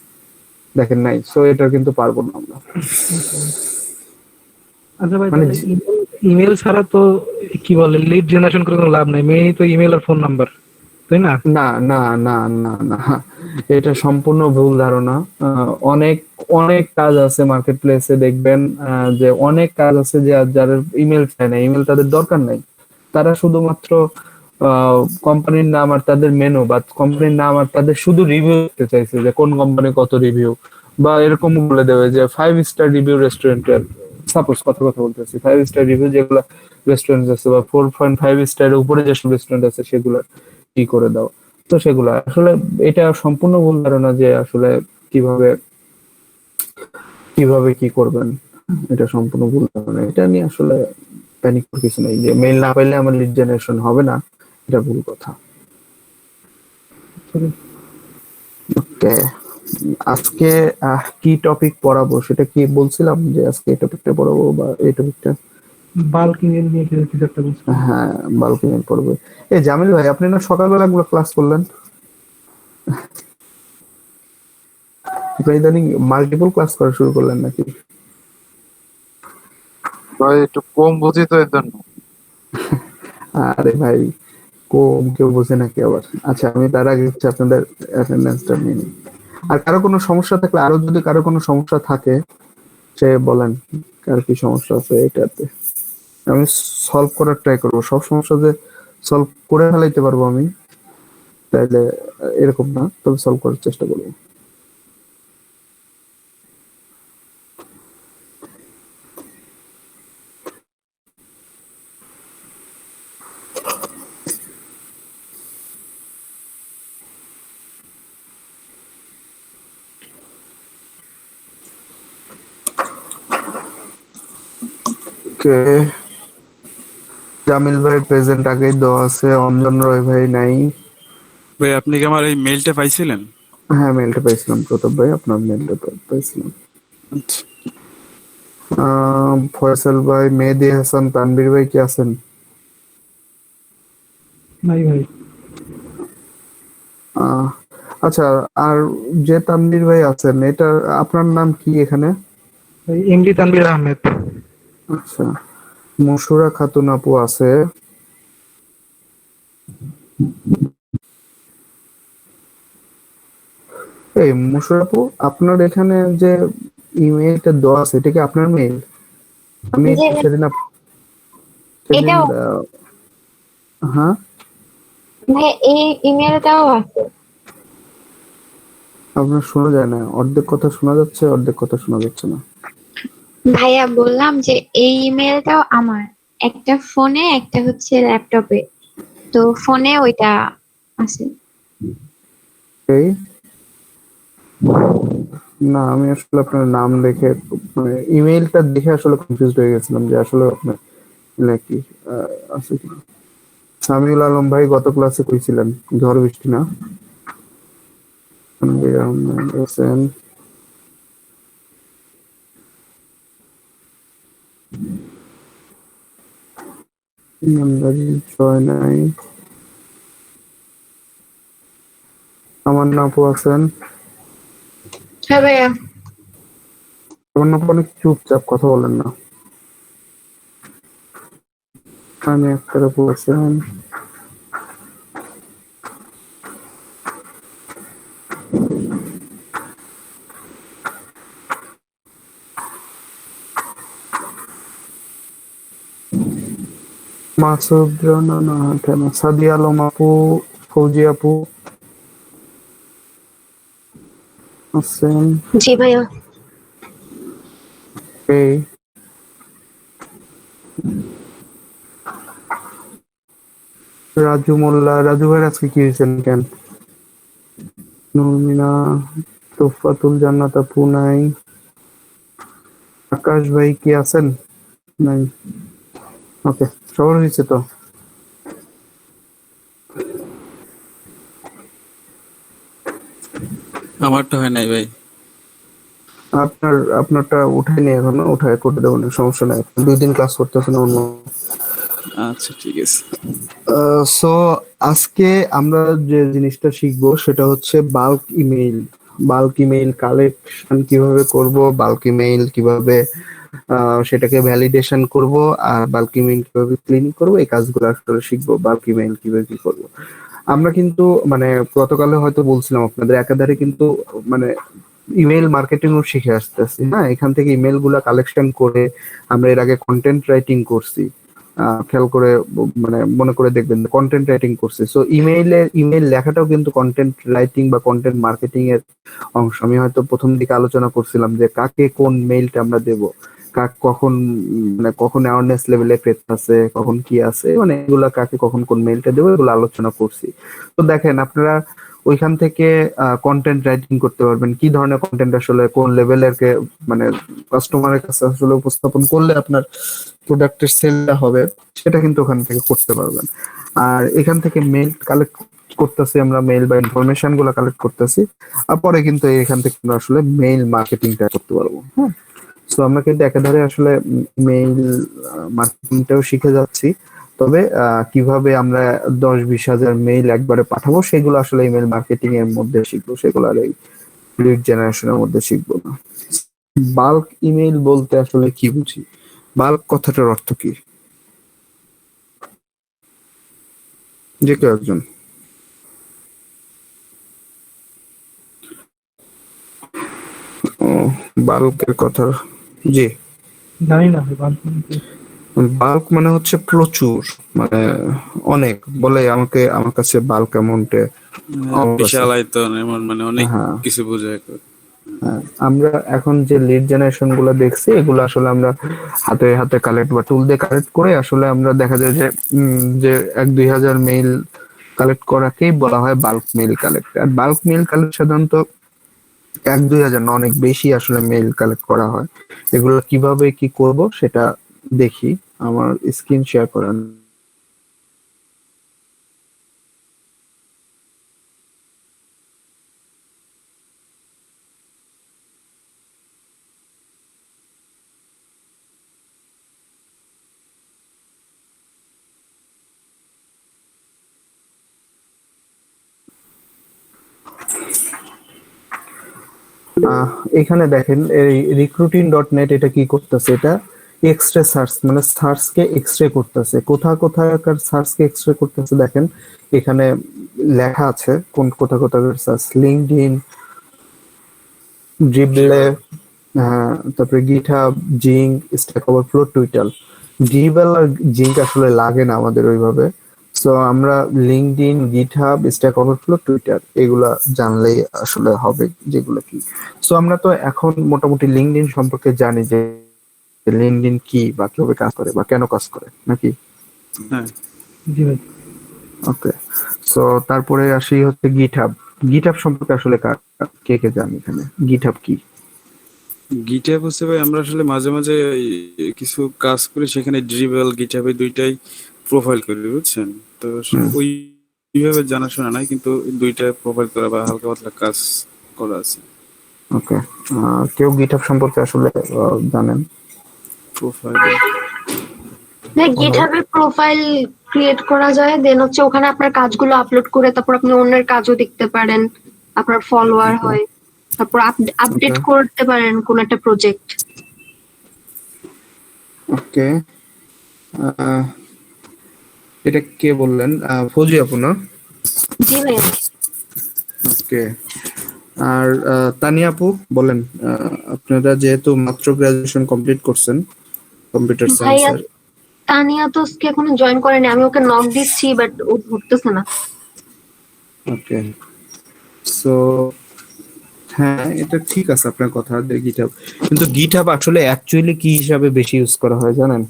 দেখেন নাই, সো এটা কিন্তু পারবো না আমরা।
আচ্ছা ভাই,
মানে
ইমেল ছাড়া তো কি বলে লিড জেনারেশন করে কোনো লাভ নাই, মেইনই তো ইমেল আর ফোন নাম্বার, তাই না?
না না না না না, এটা সম্পূর্ণ ভুল ধারণা। অনেক অনেক কাজ আছে মার্কেট প্লেসে, দেখবেন যে অনেক কাজ আছে যে যাদের ইমেল চায় না, ইমেল তাদের দরকার নাই, তারা শুধুমাত্র কোম্পানির নাম আর তাদের মেনু, বা কোম্পানির নাম আর তাদের শুধু রিভিউ দিতে চাইছে, যে কোন কোম্পানি কত রিভিউ, বা এরকম বলে দেবে যে 5 স্টার রিভিউ রেস্টুরেন্টের, সাপোজ কথা বলতেছি, 5 স্টার রিভিউ যেগুলো রেস্টুরেন্ট আছে, বা 4.5 স্টারের উপরে যেসব রেস্টুরেন্ট আছে সেগুলো কি করে দাও। তো সেগুলো আসলে এটা সম্পূর্ণ ভুল ধারণা যে আসলে কিভাবে কিভাবে কি করবেন, এটা সম্পূর্ণ ভুল ধারণা। এটা নিয়ে আসলে প্যানিক করার কিছু নেই, যে মেইল না পাইলে আমার লিড জেনারেশন হবে না, এটা ভুল কথা। ওকে, আজকে কি টপিক পড়াবো সেটা কি বলছিলাম, যে আজকে এই টপিকটা পড়াবো বা এই টপিকটা?
বাল্ক ইমেল নিয়ে কিছু একটা বলছি।
হ্যাঁ, বাল্ক ইমেল পড়বে। এই জামিল ভাই, আপনি না সকালবেলা গুলো ক্লাস করলেন, আপনি ইদানিং মাল্টিপল ক্লাস করা শুরু করলেন নাকি?
ভাই একটু কম বুঝি তো এর জন্য।
আরে ভাই, কম কেউ বোঝে নাকি আবার? আচ্ছা, আমি তার আগে হচ্ছে আপনাদের অ্যাটেন্ডেন্সটা নিয়ে নিই। আর কারো কোনো সমস্যা থাকলে, আরো যদি কারো কোনো সমস্যা থাকে সে বলেন, কার কি সমস্যা আছে এটাতে আমি সলভ করার ট্রাই করবো। সব সমস্যা যে সলভ করে ফেলাইতে পারবো আমি তাইলে এরকম না, তবে সলভ করার চেষ্টা করবো। ওকে, জামিল ভাই প্রেজেন্ট আগেই দেওয়া আছে, অঞ্জন রয় ভাই নাই।
ভাই আপনি কি আমার এই মেইলটা পাইছিলেন?
হ্যাঁ মেলটা পাইছিলাম প্রতাপ ভাই, আপনার মেলটা পাইছিলাম।
আচ্ছা।
ফয়সাল ভাই, মেহেদী হাসান, তানভীর ভাই কি আছেন?
নাই ভাই।
আহ, আচ্ছা, আর যে তানভীর ভাই আছেন, এটা আপনার নাম কি এখানে?
ভাই এমডি তানভীর আহমেদ।
আচ্ছা, মশুরা খাতুন আপু আছে। এই মশুরা আপু, আপনার এখানে যে ইমেলটা দেওয়া আছে এটা কি আপনার মেইল? আমি
যে
সেদিন সেদিন
এটাও
হ্যাঁ,
ভাই, এই ইমেলটাও আছে।
আপনার শোনা যায় না, অর্ধেক কথা শোনা যাচ্ছে, অর্ধেক কথা শোনা যাচ্ছে না।
ভাইয়া বললাম যে এই ইমেলটাও আমার, একটা ফোনে একটা হচ্ছে ল্যাপটপে। তো ফোনে ওইটা আছে।
এই না, আমি আসলে আপনার নাম দেখে, মানে ইমেইলটা দেখে আসলে কনফিউজড হয়ে গেছিলাম যে আসলে আপনার নাকি আছে কি। সামিউল আলম ভাই গত ক্লাসে কইছিলেন, ঝড় বৃষ্টি না? তানভীর আহমেদ হোসেন, ইমানদারি জয় নাই, আমার আপু আছেন।
হ্যাঁ ভাইয়া।
আমার আপু অনেক চুপচাপ, কথা বলেন না। আমি একটা আপু আছেন। মাসুদ রানা না, কেন সাদি আলম আপু, ফৌজি আপু আছেন।
জি ভাইয়া।
এই রাজু মোল্লা, রাজু ভাই আজকে কি হয়েছেন কেন? নুরমিনা, তোফাতুল জান্নাত আপু নাই। আকাশ ভাই কি আছেন? নাই। ওকে, সবার হয়েছে তো।
আমারটা হয় নাই ভাই।
আপনারটা উঠায়নি এখনো, উঠায় করে দেবো না, সমস্যা নাই। 2 দিন ক্লাস করতেছেন অন্য।
আচ্ছা ঠিক আছে।
সো আজকে আমরা যে জিনিসটা শিখবো সেটা হচ্ছে bulk email. Bulk email collection কিভাবে করব, বাল্ক ইমেইল কিভাবে সেটাকে ভ্যালিডেশন করব, আর বাল্ক ইমেইল কিভাবে ক্লিন করব, এই কাজগুলো আসলে শিখবো। বাল্ক ইমেইল কিভাবে কি করব আমরা কিন্তু, মানে গতকালে হয়তো বলছিলাম আপনাদের, একাধারে কিন্তু মানে ইমেল মার্কেটিং ও শিখে আসতেছি। হ্যাঁ, এখান থেকে ইমেল গুলা কালেকশন করে আমরা এর আগে কন্টেন্ট রাইটিং করছি। খেয়াল করে মানে মনে করে দেখবেন, কন্টেন্ট রাইটিং করছি। সো ইমেইল লেখাটাও কিন্তু কন্টেন্ট রাইটিং বা কন্টেন্ট মার্কেটিং এর অংশ। আমি হয়তো প্রথম দিকে আলোচনা করছিলাম যে কাকে কোন মেইলটা আমরা দেব, কখন মানে কখন অ্যাওয়ারনেস লেভেলে পেজ আছে, কখন কি আছে, মানে এগুলা কাকে কখন কোন মেইলটা দেবো, এগুলো আলোচনা করছি। তো দেখেন আপনারা ওইখান থেকে কন্টেন্ট রাইটিং করতে পারবেন, কি ধরনের কন্টেন্ট আসলে কোন লেভেলের মানে কাস্টমারের কাছে আসলে উপস্থাপন করলে আপনার প্রোডাক্টের সেলটা হবে, সেটা কিন্তু ওখান থেকে করতে পারবেন। আর এখান থেকে মেইল কালেক্ট করতেছি আমরা, মেইল বা ইনফরমেশন গুলো কালেক্ট করতেছি, আর পরে কিন্তু এখান থেকে আমরা আসলে মেইল মার্কেটিংটা করতে পারবো। হ্যাঁ, তো আমরা কিন্তু একাধারে আসলে মেইল মার্কেটিংটাও শিখে যাচ্ছি। তবে কিভাবে আমরা 10-20 হাজার মেইল একবারে পাঠাবো সেগুলো আসলে ইমেল মার্কেটিং এর মধ্যে শিখবো, সেগুলো আর এই লিড জেনারেশনের মধ্যে শিখবো না। বাল্ক ইমেইল বলতে আসলে কি বুঝি, বাল্ক কথাটার অর্থ কি? যে কেউ একজন। ও, বাল্কের কথা, জি।
জানি না ভাই, বাদ দিন কি।
বাল্ক মানে হচ্ছে প্রচুর, মানে অনেক বলে, আমার কাছে বাল্ক অ্যামাউন্টে আছে।
বিশাল আয়তন এমন, মানে অনেক
হ্যাঁ,
কিছু বোঝায়।
হ্যাঁ, আমরা এখন যে লিড জেনারেশন গুলো দেখছি, এগুলো আসলে আমরা হাতে হাতে কালেক্ট বা টুল দিয়ে কালেক্ট করে আসলে আমরা দেখা যায় যে যে 1-2 হাজার মেইল কালেক্ট করাকেই বলা হয় বাল্ক মেইল কালেক্ট। আর বাল্ক মেইল কালেক্ট সাধারণত 1-2 হাজার না, অনেক বেশি আসলে মেইল কালেক্ট করা হয়। এগুলো কিভাবে কি করব সেটা দেখি, আমার স্ক্রিন শেয়ার করেন। এখানে দেখেন এই recruiting.net এটা কি করতেছে, এটা এক্সরে সার্চ মানে সার্চকে এক্সরে করতেছে, কোথাকার সার্চকে এক্সরে করতেছে দেখেন এখানে লেখা আছে কোন কোথাকার সার্চ, লিঙ্কডইন, ড্রিবলে, তারপরে GitHub, Xing, stack overflow, Twitter. Dribbble আর জিঙ্ক আসলে লাগে না আমাদের ওইভাবে, সো আমরা LinkedIn, GitHub, stack overflow, Twitter এগুলা জানলেই আসলে হবে যেগুলো কি। সো আমরা তো এখন মোটামুটি লিঙ্কডইন সম্পর্কে জানি যে লিঙ্কডইন কি বা কিভাবে কাজ করে বা কেন কাজ করে নাকি।
হ্যাঁ,
জি ভাই।
ওকে, সো তারপরে আসি হচ্ছে গিটহাব। গিটহাব সম্পর্কে আসলে কে কে জানে এখানে গিটহাব কি?
গিটহাব হচ্ছে ভাই আমরা আসলে মাঝে মাঝে কিছু কাজ করি, সেখানে ড্রিবল গিটহাবে দুইটাই প্রোফাইল করি, বুঝছেন? তো ওইভাবে জানাশোনা নাই, কিন্তু দুইটা প্রোফাইল করা বা হালকা পাতলা কাজ করা আছে।
ওকে, কেউ গিটহাব সম্পর্কে আসলে জানেন?
প্রোফাইল
গিটহাবে প্রোফাইল ক্রিয়েট করা যায়, দেন হচ্ছে ওখানে আপনার কাজগুলো আপলোড করে তারপর আপনি অন্যের কাজও দেখতে পারেন, আপনার ফলোয়ার হয়, তারপর আপডেট
Okay.
করতে পারেন কোন একটা প্রজেক্ট।
ওকে, এটা কে বললেন? ফৌজি আপু না?
জি ভাই।
ওকে, আর তানিয়া আপু বলেন, আপনারা যেহেতু মাত্র গ্রাজুয়েশন কমপ্লিট করছেন কম্পিউটার
ভাইয়া
সায়েন্সের।
তানিয়া তো আজকে এখনো জয়েন করেনি, আমি ওকে নক দিচ্ছি বাট ও ধরতেছে না।
ওকে, সো হ্যাঁ এটা ঠিক আছে আপনার কথা যে গিটহাব, কিন্তু গিটহাব আসলে অ্যাকচুয়ালি কি হিসাবে বেশি ইউজ করা হয় জানেন?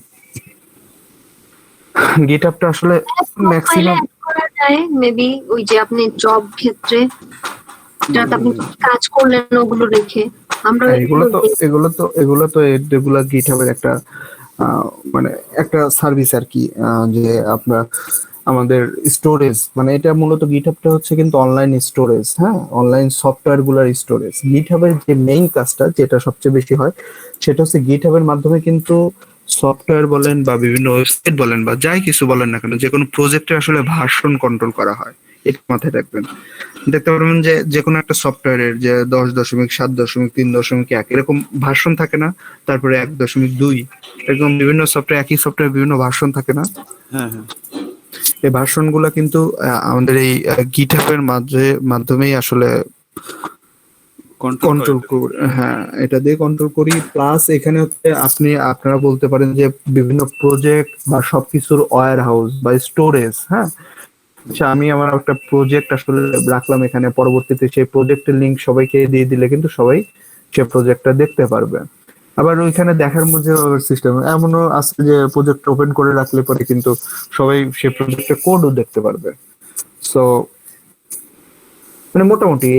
গিটহাবটা আসলে
প্রোফাইলে
ম্যাক্সিমাম
অ্যাড করা যায় মেবি, ওই যে আপনি জব ক্ষেত্রে যাতে আপনি কি কাজ করলেন ওগুলো রেখে। আমরা
এগুলো তো রেগুলার গিটহাবের একটা মানে একটা সার্ভিস আর কি, যে আপনার আমাদের স্টোরেজ, মানে এটা মূলত গিটহাবটা হচ্ছে কিন্তু অনলাইন স্টোরেজ, হ্যাঁ অনলাইন সফটওয়্যার গুলার স্টোরেজ। গিটহাবের যে মেইন কাজটা যেটা সবচেয়ে বেশি হয় সেটা হচ্ছে গিটহাবের মাধ্যমে কিন্তু সফটওয়্যার বলেন বা বিভিন্ন ওয়েবসাইট বলেন বা যাই কিছু বলেন না কেন, যে কোনো প্রজেক্টের আসলে ভার্সন কন্ট্রোল করা হয়। এটা মাথায় রাখবেন। দেখতে পারবেন যে যে কোনো একটা সফটওয়্যারের যে 10.7.3.1 এরকম ভার্সন থাকে না, তারপরে 1.2 এরকম বিভিন্ন সফটওয়্যার, একই সফটওয়্যার বিভিন্ন ভার্সন থাকে না।
হ্যাঁ হ্যাঁ,
এই ভার্সন গুলা কিন্তু আমাদের এই গিটহাবের মাধ্যমেই আসলে কন্ট্রোল করি। হ্যাঁ, এটা দিয়ে কন্ট্রোল করি। প্লাস এখানে হচ্ছে আপনারা বলতে পারেন যে বিভিন্ন প্রজেক্ট বা সবকিছুর ওয়্যার হাউস বা স্টোরেজ। হ্যাঁ, আচ্ছা আমি আমার একটা প্রজেক্ট আসলে রাখলাম এখানে, পরবর্তীতে সেই প্রজেক্টের লিংক সবাইকে দিয়ে দিলে কিন্তু সবাই সে প্রজেক্টটা দেখতে পারবে। আবার ওইখানে দেখার মধ্যে সিস্টেম এমনও আছে যে প্রজেক্ট ওপেন করে রাখলে পরে কিন্তু সবাই সে প্রজেক্টের কোডও দেখতে পারবে। সো মানে মোটামুটি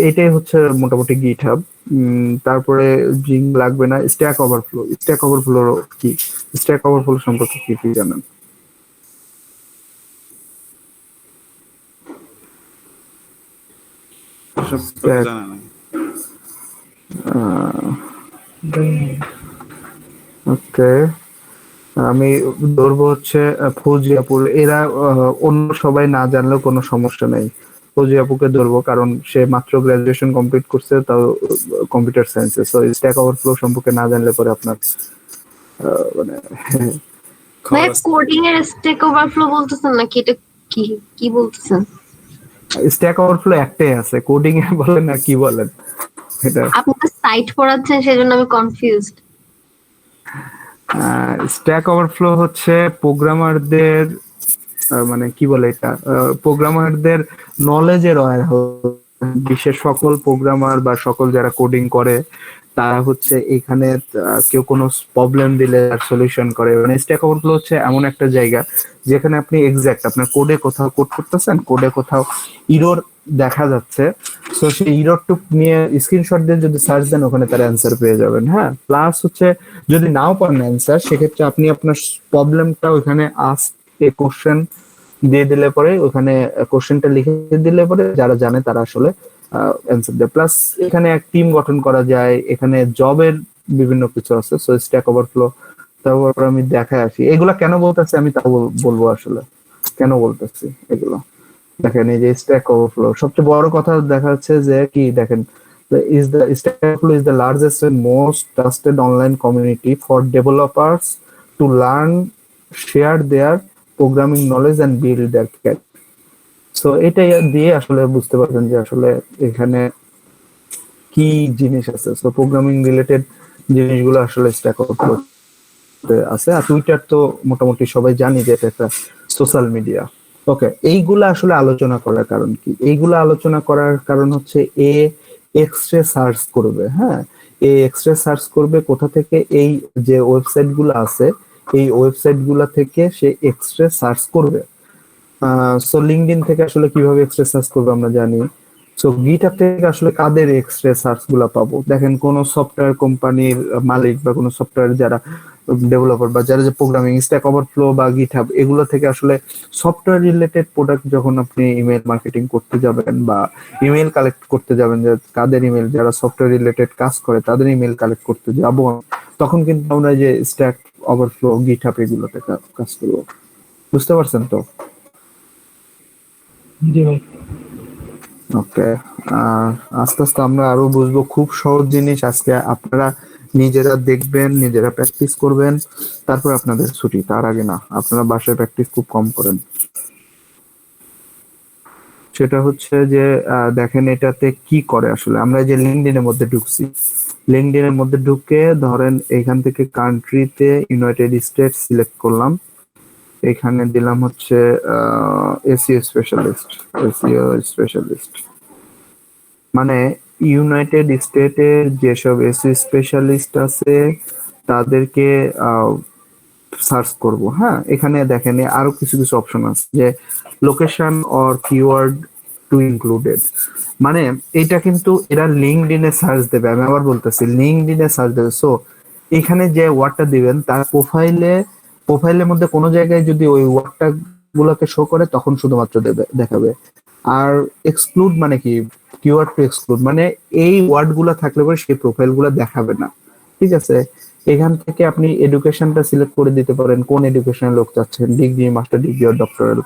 এটাই হচ্ছে মোটামুটি গিটহাব। তারপরে জিং লাগবে না। স্ট্যাক ওভারফ্লো কি? স্ট্যাক ওভারফ্লো সম্পর্কে কি কি জানেন?
সব
Stack,
জানা নাই।
ওকে, আমি ধরবো হচ্ছে ফৌজিয়াপুর। এরা অন্য সবাই না জানলেও কোনো সমস্যা নেই, ফৌজিয়াপুকে ধরবো কারণ সে মাত্র গ্রাজুয়েশন কমপ্লিট করছে, তাও কম্পিউটার সায়েন্সে। সো স্ট্যাক ওভারফ্লো সম্পর্কে না জানলে পরে আপনার মানে
ভাই কোডিং এর স্ট্যাক ওভারফ্লো বলতেছেন নাকি এটা কি কি বলতেছেন?
স্ট্যাক ওভারফ্লো একটাই আছে, কোডিং এ বলেন না কি বলেন এটা।
আপনি তো সাইট পড়াচ্ছেন সেজন্য আমি কনফিউজড।
স্ট্যাক ওভারফ্লো হচ্ছে প্রোগ্রামারদের মানে কি বলে এটা, প্রোগ্রামারদের নলেজের বিশেষ সকল প্রোগ্রামার বা সকল যারা কোডিং করে তারা হচ্ছে এখানে কেউ কোনো প্রবলেম দিলে তার সলিউশন করে। মানে স্ট্যাক ওভারফ্লো হচ্ছে এমন একটা জায়গা যেখানে আপনি এক্সাক্ট আপনার কোডে কোথাও কোড করতেছেন, কোডে কোথাও ইরর দেখা যাচ্ছে, তো সেই ইররটুক নিয়ে স্ক্রিনশট দিয়ে যদি সার্চ দেন ওখানে তার অ্যান্সার পেয়ে যাবেন। হ্যাঁ, প্লাস হচ্ছে যদি নাও পান অ্যান্সার সেক্ষেত্রে আপনি আপনার প্রবলেমটা ওখানে আস্ক এ কোশ্চেন দিয়ে দিলে পরে ওখানে কোশ্চেনটা লিখে দিলে পরে যারা জানে তারা আসলে অ্যান্সার দেয়। প্লাস এখানে এক টিম গঠন করা যায়, এখানে জবের বিভিন্ন কিছু আছে। সো স্ট্যাক ওভারফ্লো তারপর আমি দেখায় আসি এগুলা কেন বলতেছি, আমি তাও বলবো আসলে কেন বলতেছি এগুলো। দেখেন এই যে স্ট্যাক ওভারফ্লো সবচেয়ে বড় কথা দেখা যাচ্ছে যে কি দেখেন Stack Overflow is the largest and most trusted online community for developers to learn, share their programming knowledge and build their career. So এটা দিয়ে আসলে বুঝতে পারবেন যে আসলে এখানে কি জিনিস আছে। সো প্রোগ্রামিং রিলেটেড জিনিসগুলো আসলে স্ট্যাক ওভারফ্লো আছে। আর টুইটার তো মোটামুটি সবাই জানি যে এটা একটা সোশ্যাল মিডিয়া। ওকে, এইগুলা আসলে আলোচনা করার কারণ কি? এইগুলা আলোচনা করার কারণ হচ্ছে এক্সরে সার্চ করবে, হ্যাঁ, এক্সরে সার্চ করবে কোথা থেকে? এই যে ওয়েবসাইট গুলো আছে এই ওয়েবসাইট গুলা থেকে সে এক্সরে সার্চ করবে। সো লিঙ্কডইন থেকে আসলে কিভাবে এক্সরে সার্চ করবে আমরা জানি। সো গিটহাব থেকে আসলে কাদের এক্সরে সার্চ গুলা পাবো? দেখেন কোন সফটওয়্যার কোম্পানির মালিক বা কোন সফটওয়্যার যারা ডেভেলপার বা যারা যে প্রোগ্রামিং, স্ট্যাক ওভারফ্লো বা গিটহাব এগুলো থেকে আসলে সফটওয়্যার রিলেটেড প্রোডাক্ট যখন আপনি ইমেল মার্কেটিং করতে যাবেন বা ইমেল কালেক্ট করতে যাবেন, যে কাদের ইমেল, যারা সফটওয়্যার রিলেটেড কাজ করে তাদের ইমেল কালেক্ট করতে যাব, তখন কিন্তু আমরা যে স্ট্যাক ওভারফ্লো, গিটহাব এগুলোতে কাজ করবো। বুঝতে পারছেন তো?
জি ভাই।
ওকে, আস্তে আস্তে আমরা আরো বুঝবো। খুব সহজ জিনিস, আজকে আপনারা নিজেরা দেখবেন, নিজেরা প্র্যাকটিস করবেন, তারপর আপনাদের ছুটি। তার আগে না, আপনারা বাসায় প্র্যাকটিস খুব কম করেন। সেটা হচ্ছে যে দেখেন এটাতে কি করে আসলে। আমরা যে লিঙ্কডইনের মধ্যে ঢুকছি, লিঙ্কডইনের মধ্যে ঢুকে ধরেন এখান থেকে কান্ট্রিতে ইউনাইটেড স্টেটস সিলেক্ট করলাম, এখানে দিলাম হচ্ছে এসইও স্পেশালিস্ট। এসইও স্পেশালিস্ট মানে ইউনাইটেড স্টেটের যেসব এসইও স্পেশালিস্ট আছে তাদেরকে সার্চ করব। হ্যাঁ, এখানে দেখেন আরো কিছু কিছু অপশন আছে, যে location or keyword to included, মানে এটা কিন্তু এরা লিঙ্কডইনে সার্চ দেবে। আমি আবার বলতেছি, লিঙ্কডইনে সার্চ দেবে। সো এখানে যে ওয়ার্ডটা দিবেন তার প্রোফাইলের মধ্যে কোনো জায়গায় যদি ওই ওয়ার্ডটা গুলোকে শো করে তখন শুধুমাত্র দেখাবে। আর এক্সক্লুড মানে কি? কিওয়ার্ড টু এক্সক্লুড মানে এই ওয়ার্ড গুলা থাকলে পরে সেই প্রোফাইল গুলা দেখাবে না। ঠিক আছে, এখান থেকে আপনি এডুকেশনটা সিলেক্ট করে দিতে পারেন, কোন এডুকেশনের লোক চাচ্ছেন, ডিগ্রি, মাস্টার ডিগ্রি আর ডক্টরাল।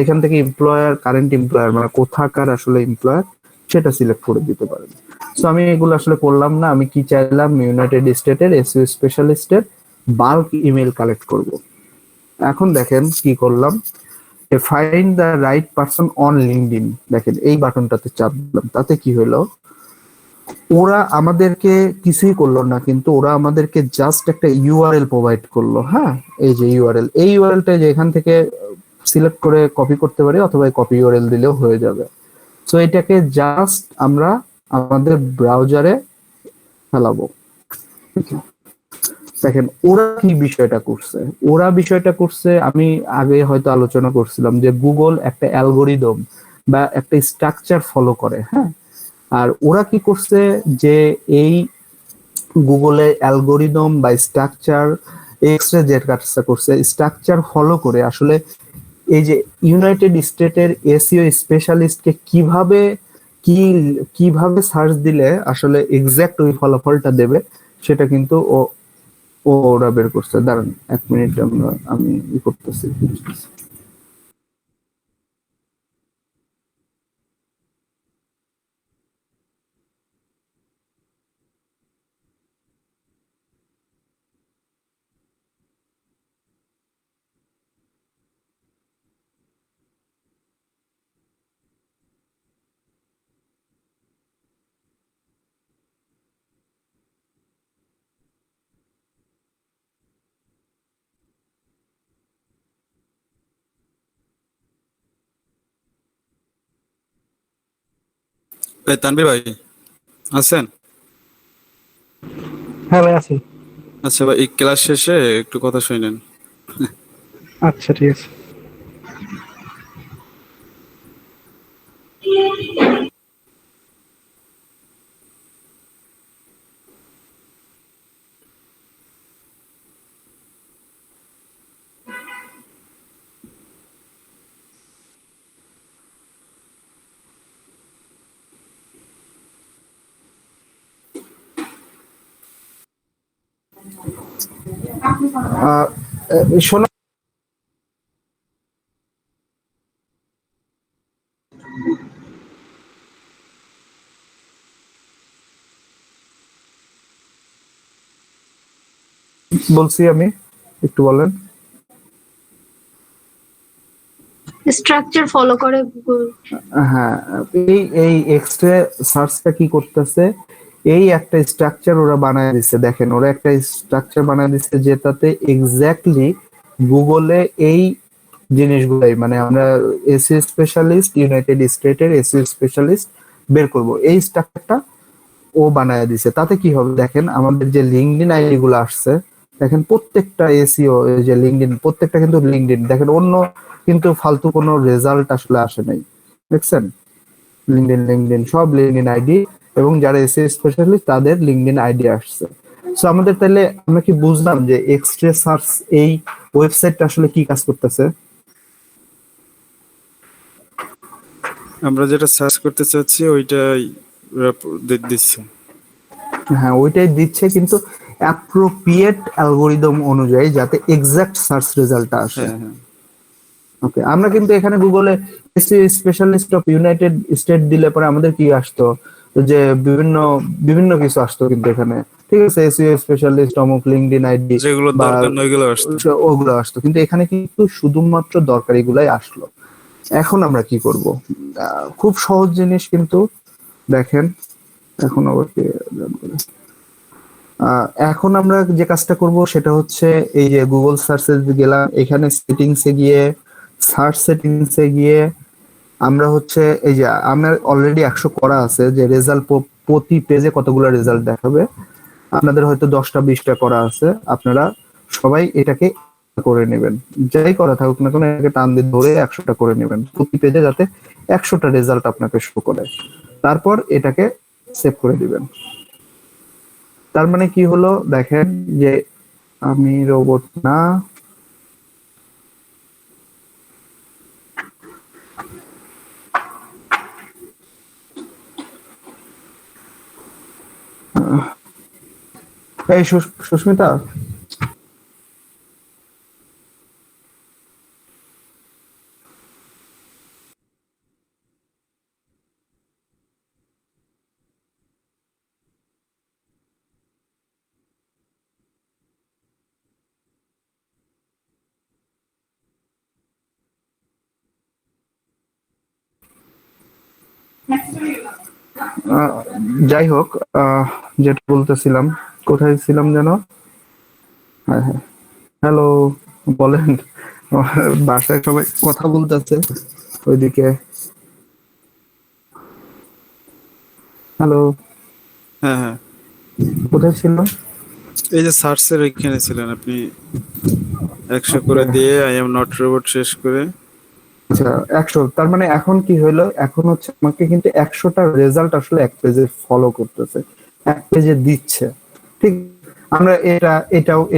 এখান থেকে এমপ্লয়ার, কারেন্ট এমপ্লয়ার মানে কোথাকার আসলে এমপ্লয়ার সেটা সিলেক্ট করে দিতে পারেন। সো আমি এগুলো আসলে করলাম না, আমি কি চাইলাম, ইউনাইটেড স্টেটের এসইও স্পেশালিস্টের বাল্ক ইমেল কালেক্ট করব। এখন দেখেন কি করলাম, find the right person on LinkedIn, দেখেন এই বাটনটাতে চাপ দিলাম। তাতে কি হলো, ওরা আমাদেরকে কিছুই করলো না, কিন্তু ওরা আমাদেরকে জাস্ট একটা ইউআরএল প্রোভাইড করলো। হ্যাঁ, এই যে ইউআরএল, এই ইউআরএলটা যে এখান থেকে সিলেক্ট করে কপি করতে পারি, অথবা কপি ইউআরএল দিলেও হয়ে যাবে। সো এটাকে জাস্ট আমরা আমাদের ব্রাউজারে ফেলাবো। দেখেন ওরা কি বিষয়টা করছে, আমি আগে হয়তো আলোচনা করছিলাম যে গুগল একটা অ্যালগোরিদম বা একটা স্ট্রাকচার ফলো করে। হ্যাঁ, আর ওরা কি করছে যে এই গুগলে অ্যালগোরিদম বা স্ট্রাকচার এক্সরে যে কাজটা করছে, স্ট্রাকচার ফলো করে আসলে এই যে ইউনাইটেড স্টেটের এসইও স্পেশালিস্টকে কিভাবে সার্চ দিলে আসলে এক্সাক্ট ওই ফলাফলটা দেবে সেটা কিন্তু ওরা বের করছে। দাঁড়ান 1 মিনিট, আমি করতেছি।
তানভীর ভাই আছেন?
হ্যাঁ ভাই আছি।
আচ্ছা ভাই, এই ক্লাস শেষে একটু কথা শুনেন।
আচ্ছা ঠিক আছে।
আহ, 16 বলছি আমি, একটু বলেন।
স্ট্রাকচার ফলো করে গুগল।
হ্যাঁ, এই এক্সট্রা সার্চটা কি করতেছে, এই একটা স্ট্রাকচার ওরা বানায় দিচ্ছে। দেখেন ওরা একটা স্ট্রাকচার বানায় দিচ্ছে যেটাতে এক্স্যাক্টলি গুগলে এই জিনিসগুলাই, মানে আমরা এসইও স্পেশালিস্ট, ইউনাইটেড স্টেটের এসইও স্পেশালিস্ট বের করব, এই স্ট্রাকচারটা ও বানায় দিছে। তাতে কি হবে দেখেন, আমাদের যে লিঙ্কডইন আইডি গুলো আসছে, দেখেন প্রত্যেকটা এসইও যে লিঙ্কডইন, প্রত্যেকটা কিন্তু লিঙ্কডইন, দেখেন অন্য কিন্তু ফালতু কোনো রেজাল্ট আসলে আসে নাই, দেখছেন? লিঙ্কডইন সব লিঙ্কডইন আইডি, এবং যারা এসইও স্পেশালিস্ট তাদের লিঙ্কডইন আইডি আসছে। সো আমাদের তাহলে আমরা কি বুঝলাম যে এক্সট্রা সার্চ এই ওয়েবসাইটটা আসলে কি কাজ করতেছে?
আমরা যেটা সার্চ করতে চাচ্ছি ওইটাই ওরা দিচ্ছে।
হ্যাঁ, ওইটাই দিচ্ছে, কিন্তু অ্যাপ্রোপ্রিয়েট অ্যালগোরিদম অনুযায়ী, যাতে এক্সাক্ট সার্চ রেজাল্টটা আসে।
হ্যাঁ হ্যাঁ
ওকে, আমরা কিন্তু এখানে গুগলে SEO specialist of United state দিলে পরে আমাদের কি আসতো, যে বিভিন্ন বিভিন্ন কিছু আসতো কিন্তু এখানে, ঠিক আছে, এসইও স্পেশালিস্ট অমুক লিঙ্কডইন আইডি
যেগুলো
বা
দরকার নয় ওইগুলো আসতো।
ওগুলো আসতো, কিন্তু এখানে কিন্তু শুধুমাত্র দরকারি গুলাই আসলো। এখন আমরা কি করব? খুব সহজ জিনিস কিন্তু, দেখেন এখন আবার কি এখন আমরা যে কাজটা করব সেটা হচ্ছে, এই যে গুগল সার্চে গেলাম, এখানে সেটিংসে গিয়ে, সার্চ সেটিংসে গিয়ে আমরা হচ্ছে এই যে আমার অলরেডি 100 করা আছে যে রেজাল্ট প্রতি পেজে কতগুলো রেজাল্ট দেখাবে, আপনাদের হয়তো 10টা 20টা করা আছে, আপনারা সবাই এটাকে করে নেবেন, যাই করা থাকুক না কেন এটাকে টান দিয়ে ধরে 100টা করে নেবেন প্রতি পেজে, যাতে 100টা রেজাল্ট আপনাকে শো করে। তারপর এটাকে সেভ করে দিবেন। তার মানে কি হলো দেখেন, যে আমি রোবট না, এই সুস্মিতা, আহ, যাই হোক, যেটা বলতেছিলাম, কোথায় ছিলাম যেন? হ্যাঁ হ্যাঁ, হ্যালো, বলেন। বাসায় সবাই কথা বলতেছে ওইদিকে। হ্যালো,
হ্যাঁ হ্যাঁ,
কোথায় ছিল?
এই যে সার্চের ওইখানে ছিলেন আপনি, 100 করে দিয়ে আই এম নট রোবট শেষ করে।
আচ্ছা, 100, তার মানে এখন কি হলো, এখন হচ্ছে আমাকে কিন্তু 100টা রেজাল্ট আসলে এক পেজে ফলো করতেছে, এক পেজে দিচ্ছে, ঠিক। আমরা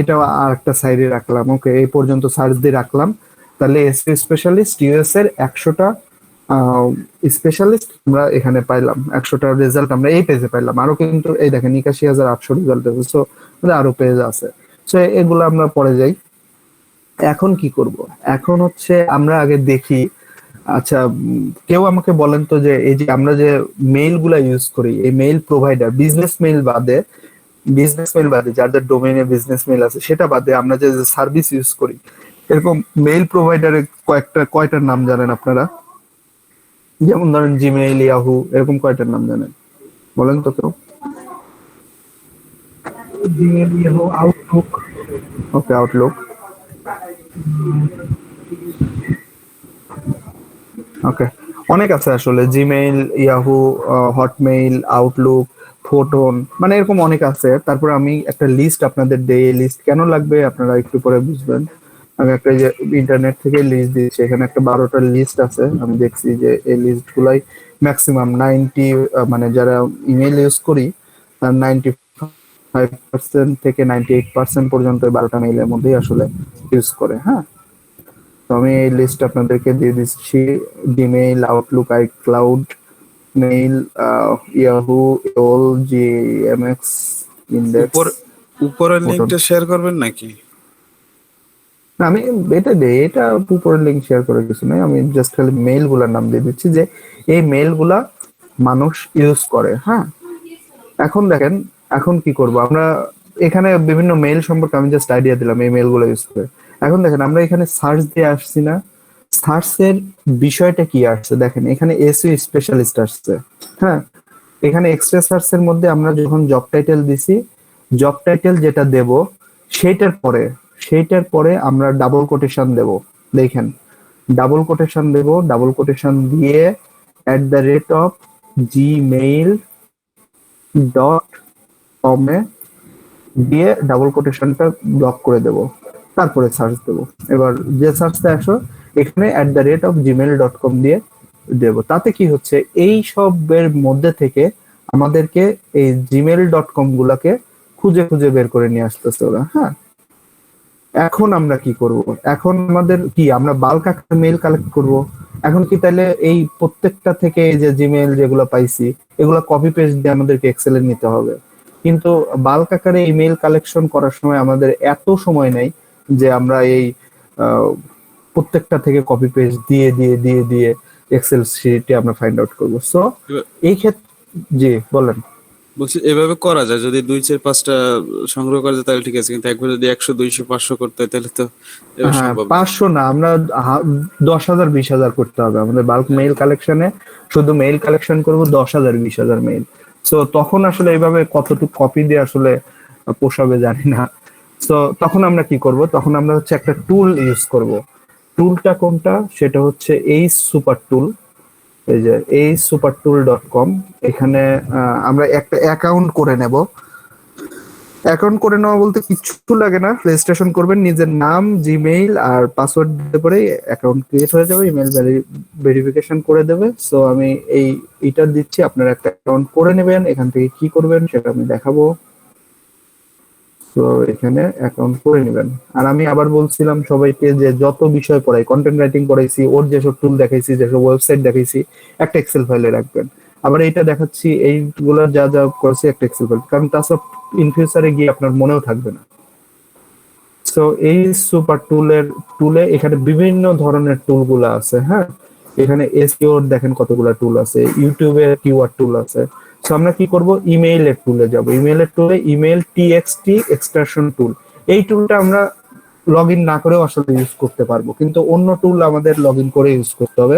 এটাও আর একটা সাইডে রাখলাম, ওকে, এই পর্যন্ত সার্চ দিয়ে রাখলাম। তাহলে এসপি স্পেশালিস্ট ইউএস এর 100টা স্পেশালিস্ট আমরা এখানে পাইলাম, 100টা রেজাল্ট আমরা এই পেজে পাইলাম। আরো কিন্তু এই দেখেন 81,800 রেজাল্ট আছে, সো আরো পেজ আছে। সো এগুলো আমরা পরে যাই। এখন কি করব? এখন হচ্ছে আমরা আগে দেখি, আচ্ছা কেউ আমাকে বলেন তো, যে এই যে আমরা যে মেইল গুলা ইউজ করি, এই মেইল প্রোভাইডার, বিজনেস মেইল বাদে যাদের ডোমেইনে বিজনেস মেইল আছে সেটা বাদে আমরা যে সার্ভিস ইউজ করি, এরকম মেইল প্রোভাইডারের কয়টার নাম জানেন আপনারা? যেমন ধরেন জিমেইল, ইয়াহু, এরকম কয়টার নাম জানেন বলেন তো কেউ?
জিমেল, ইয়াহু, আউটলুক,
ওকে, আউটলুক, ওকে, অনেক আছে আসলে, Gmail, Yahoo, Hotmail, Outlook, photon, মানে এরকম অনেক আছে। তারপর আমি একটা লিস্ট আপনাদের দেই, লিস্ট কেন লাগবে আপনারা একটু পরে বুঝবেন। আমি একটা যে ইন্টারনেট থেকে লিস্ট দিয়েছি, এখানে একটা 12টা লিস্ট আছে, আমি দেখছি যে এই লিস্ট গুলাই ম্যাক্সিমাম 90, মানে যারা ইমেল ইউজ করি তার 95% থেকে 98% পর্যন্ত 12টা মেইলের মধ্যেই আসলে ইউজ করে। হ্যাঁ, তো আমি এই লিস্ট আপনাদেরকে দিয়ে দিচ্ছি, Gmail, Outlook, iCloud, mail, Yahoo, AOL, GMX, Yandex,
উপরের
ফোটন।
লিংকটা শেয়ার করবেন নাকি?
না, আমি এটা উপরের লিঙ্ক শেয়ার করে কিছু নাই, আমি জাস্ট খালি মেইল গুলার নাম দিয়ে দিচ্ছি যে এই মেইল গুলা মানুষ ইউজ করে। হ্যাঁ, এখন দেখেন, এখন কি করব আমরা, এখানে বিভিন্ন মেইল সম্পর্কে আমি জাস্ট আইডিয়া দিলাম এই মেইলগুলো ইউজ করে। এখন দেখেন আমরা এখানে সার্চ দিয়ে আসছি না, সার্চের বিষয়টা কি আসছে দেখেন, এখানে এসইও স্পেশালিস্ট আসছে। হ্যাঁ, এখানে এক্সট্রা সার্চের মধ্যে আমরা যখন জব টাইটেল দিছি, জব টাইটেল যেটা দেব সেইটার পরে আমরা ডাবল কোটেশন দেব। দেখেন ডাবল কোটেশন দেব, ডাবল কোটেশন দিয়ে @gmail.com এ দিয়ে ডাবল কোটেশনটা ব্লক করে দেব, তারপরে সার্চ দেব। এবার যে সার্চটা আসো এখানে @gmail.com দিয়ে দেব। তাতে কি হচ্ছে, এই সবের মধ্যে থেকে আমাদেরকে এই gmail.com গুলাকে খুঁজে খুঁজে বের করে নিয়ে আসতেছে ওরা। হ্যাঁ, এখন আমরা কি করব, এখন আমাদের কি, আমরা বাল্ক আকারে মেইল কালেক্ট করব। এখন কি তাহলে এই প্রত্যেকটা থেকে এই যে জিমেইল যেগুলো পাইছি এগুলো কপি পেস্ট দিয়ে আমাদেরকে এক্সেলে নিতে হবে, কিন্তু বাল্ক আকারে ইমেইল কালেকশন করার সময় আমাদের এত সময় নেই যে আমরা এই আহ, প্রত্যেকটা থেকে কপি পেস্ট দিয়ে দিয়ে দিয়ে দিয়ে এক্সেল শিটে আমরা ফাইন্ড আউট করব। সো এই ক্ষেত্রে জি বলেন।
বলছি এভাবে করা যায়, যদি 2 4 5টা সংগ্রহ করা যায় তাহলে ঠিক আছে, কিন্তু একবার যদি 100 200 500 করতে হয় তাহলে তো এবার
হ্যাঁ,
সম্ভব না।
500 না, আমরা 10,000 20,000 করতে হবে আমাদের বাল্ক মেইল কালেকশনে। শুধু মেইল কালেকশন করব 10,000 20,000 মেইল। সো তখন আসলে এইভাবে কতটুকু কপি দিয়ে আসলে পোষাবে জানি না। সো তখন আমরা কি করব, তখন আমরা হচ্ছে একটা টুল ইউজ করব। টুলটা কোনটা, সেটা হচ্ছে এই সুপার টুল। এই যে এই supertool.com, এখানে আমরা একটা অ্যাকাউন্ট করে নেব। অ্যাকাউন্ট করে নেওয়া বলতে কিচ্ছু লাগে না, রেজিস্ট্রেশন করবেন, নিজের নাম জিমেইল আর পাসওয়ার্ড দিতে পারে অ্যাকাউন্ট ক্রিয়েট হয়ে যাবে, ইমেল ভেরিফিকেশন করে দেবে। সো আমি এইটা দিচ্ছি, আপনারা একটা অ্যাকাউন্ট করে নেবেন। এখান থেকে কি করবেন সেটা আমি দেখাবো। তো এখানে অ্যাকাউন্ট করে নেবেন। আর আমি আবার বলছিলাম সবাইকে যে যত বিষয় পড়াই, কন্টেন্ট রাইটিং পড়াইছি, ওর যেসব টুল দেখাইছি, যেসব ওয়েবসাইট দেখাইছি, একটা এক্সেল ফাইলে রাখবেন। আবার এটা দেখাচ্ছি, এইগুলো যা যা করছি একটা এক্সেল ফাইল, কারণ তাসব ইন ফিউচারে গিয়ে আপনার মনেও থাকবে না। সো এই সুপার টুলে এখানে বিভিন্ন ধরনের টুলগুলো আছে। হ্যাঁ, এখানে এসইও দেখেন কতগুলো টুল আছে, ইউটিউবে কিওয়ার্ড টুল আছে। সো আমরা কি করব, ইমেইলের টুলে যাব। ইমেইলের টুলে ইমেইল টিএক্সটি এক্সট্রাকশন টুল, এই টুলটা আমরা লগ ইন না করেও আসলে ইউজ করতে পারবো, কিন্তু অন্য টুল আমাদের লগ ইন করে ইউজ করতে হবে।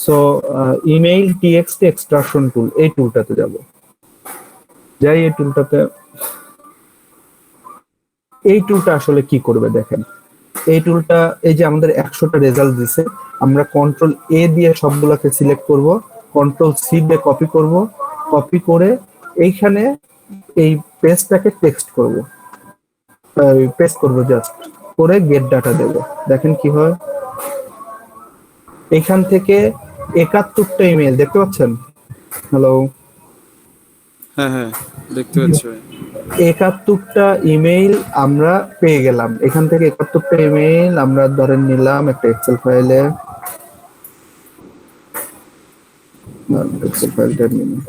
সো ইমেইল টিএক্সটি এক্সট্রাকশন টুল, এই টুলটাতে যাব। যাই এই টুলটাতে, এই টুলটা আসলে কি করবে দেখেন। এই টুলটা, এই যে আমাদের 100টা রেজাল্ট দিছে, আমরা কন্ট্রোল এ দিয়ে সবগুলোকে সিলেক্ট করব, কন্ট্রোল সি দিয়ে কপি করব, কপি করে এইখানে এই পেজটাকে টেক্সট করব, পেস্ট করব জাস্ট, করে গেট ডাটা দেব। দেখেন কি হয়, এখান থেকে 71টা ইমেল দেখতে পাচ্ছেন। হ্যালো,
হ্যাঁ হ্যাঁ দেখতে পাচ্ছি ভাই।
71টা ইমেইল আমরা পেয়ে গেলাম। এখান থেকে 71টা ইমেইল আমরা ধরে নিলাম একটা এক্সেল ফাইলে, এক্সেল ফাইলটা নিলাম।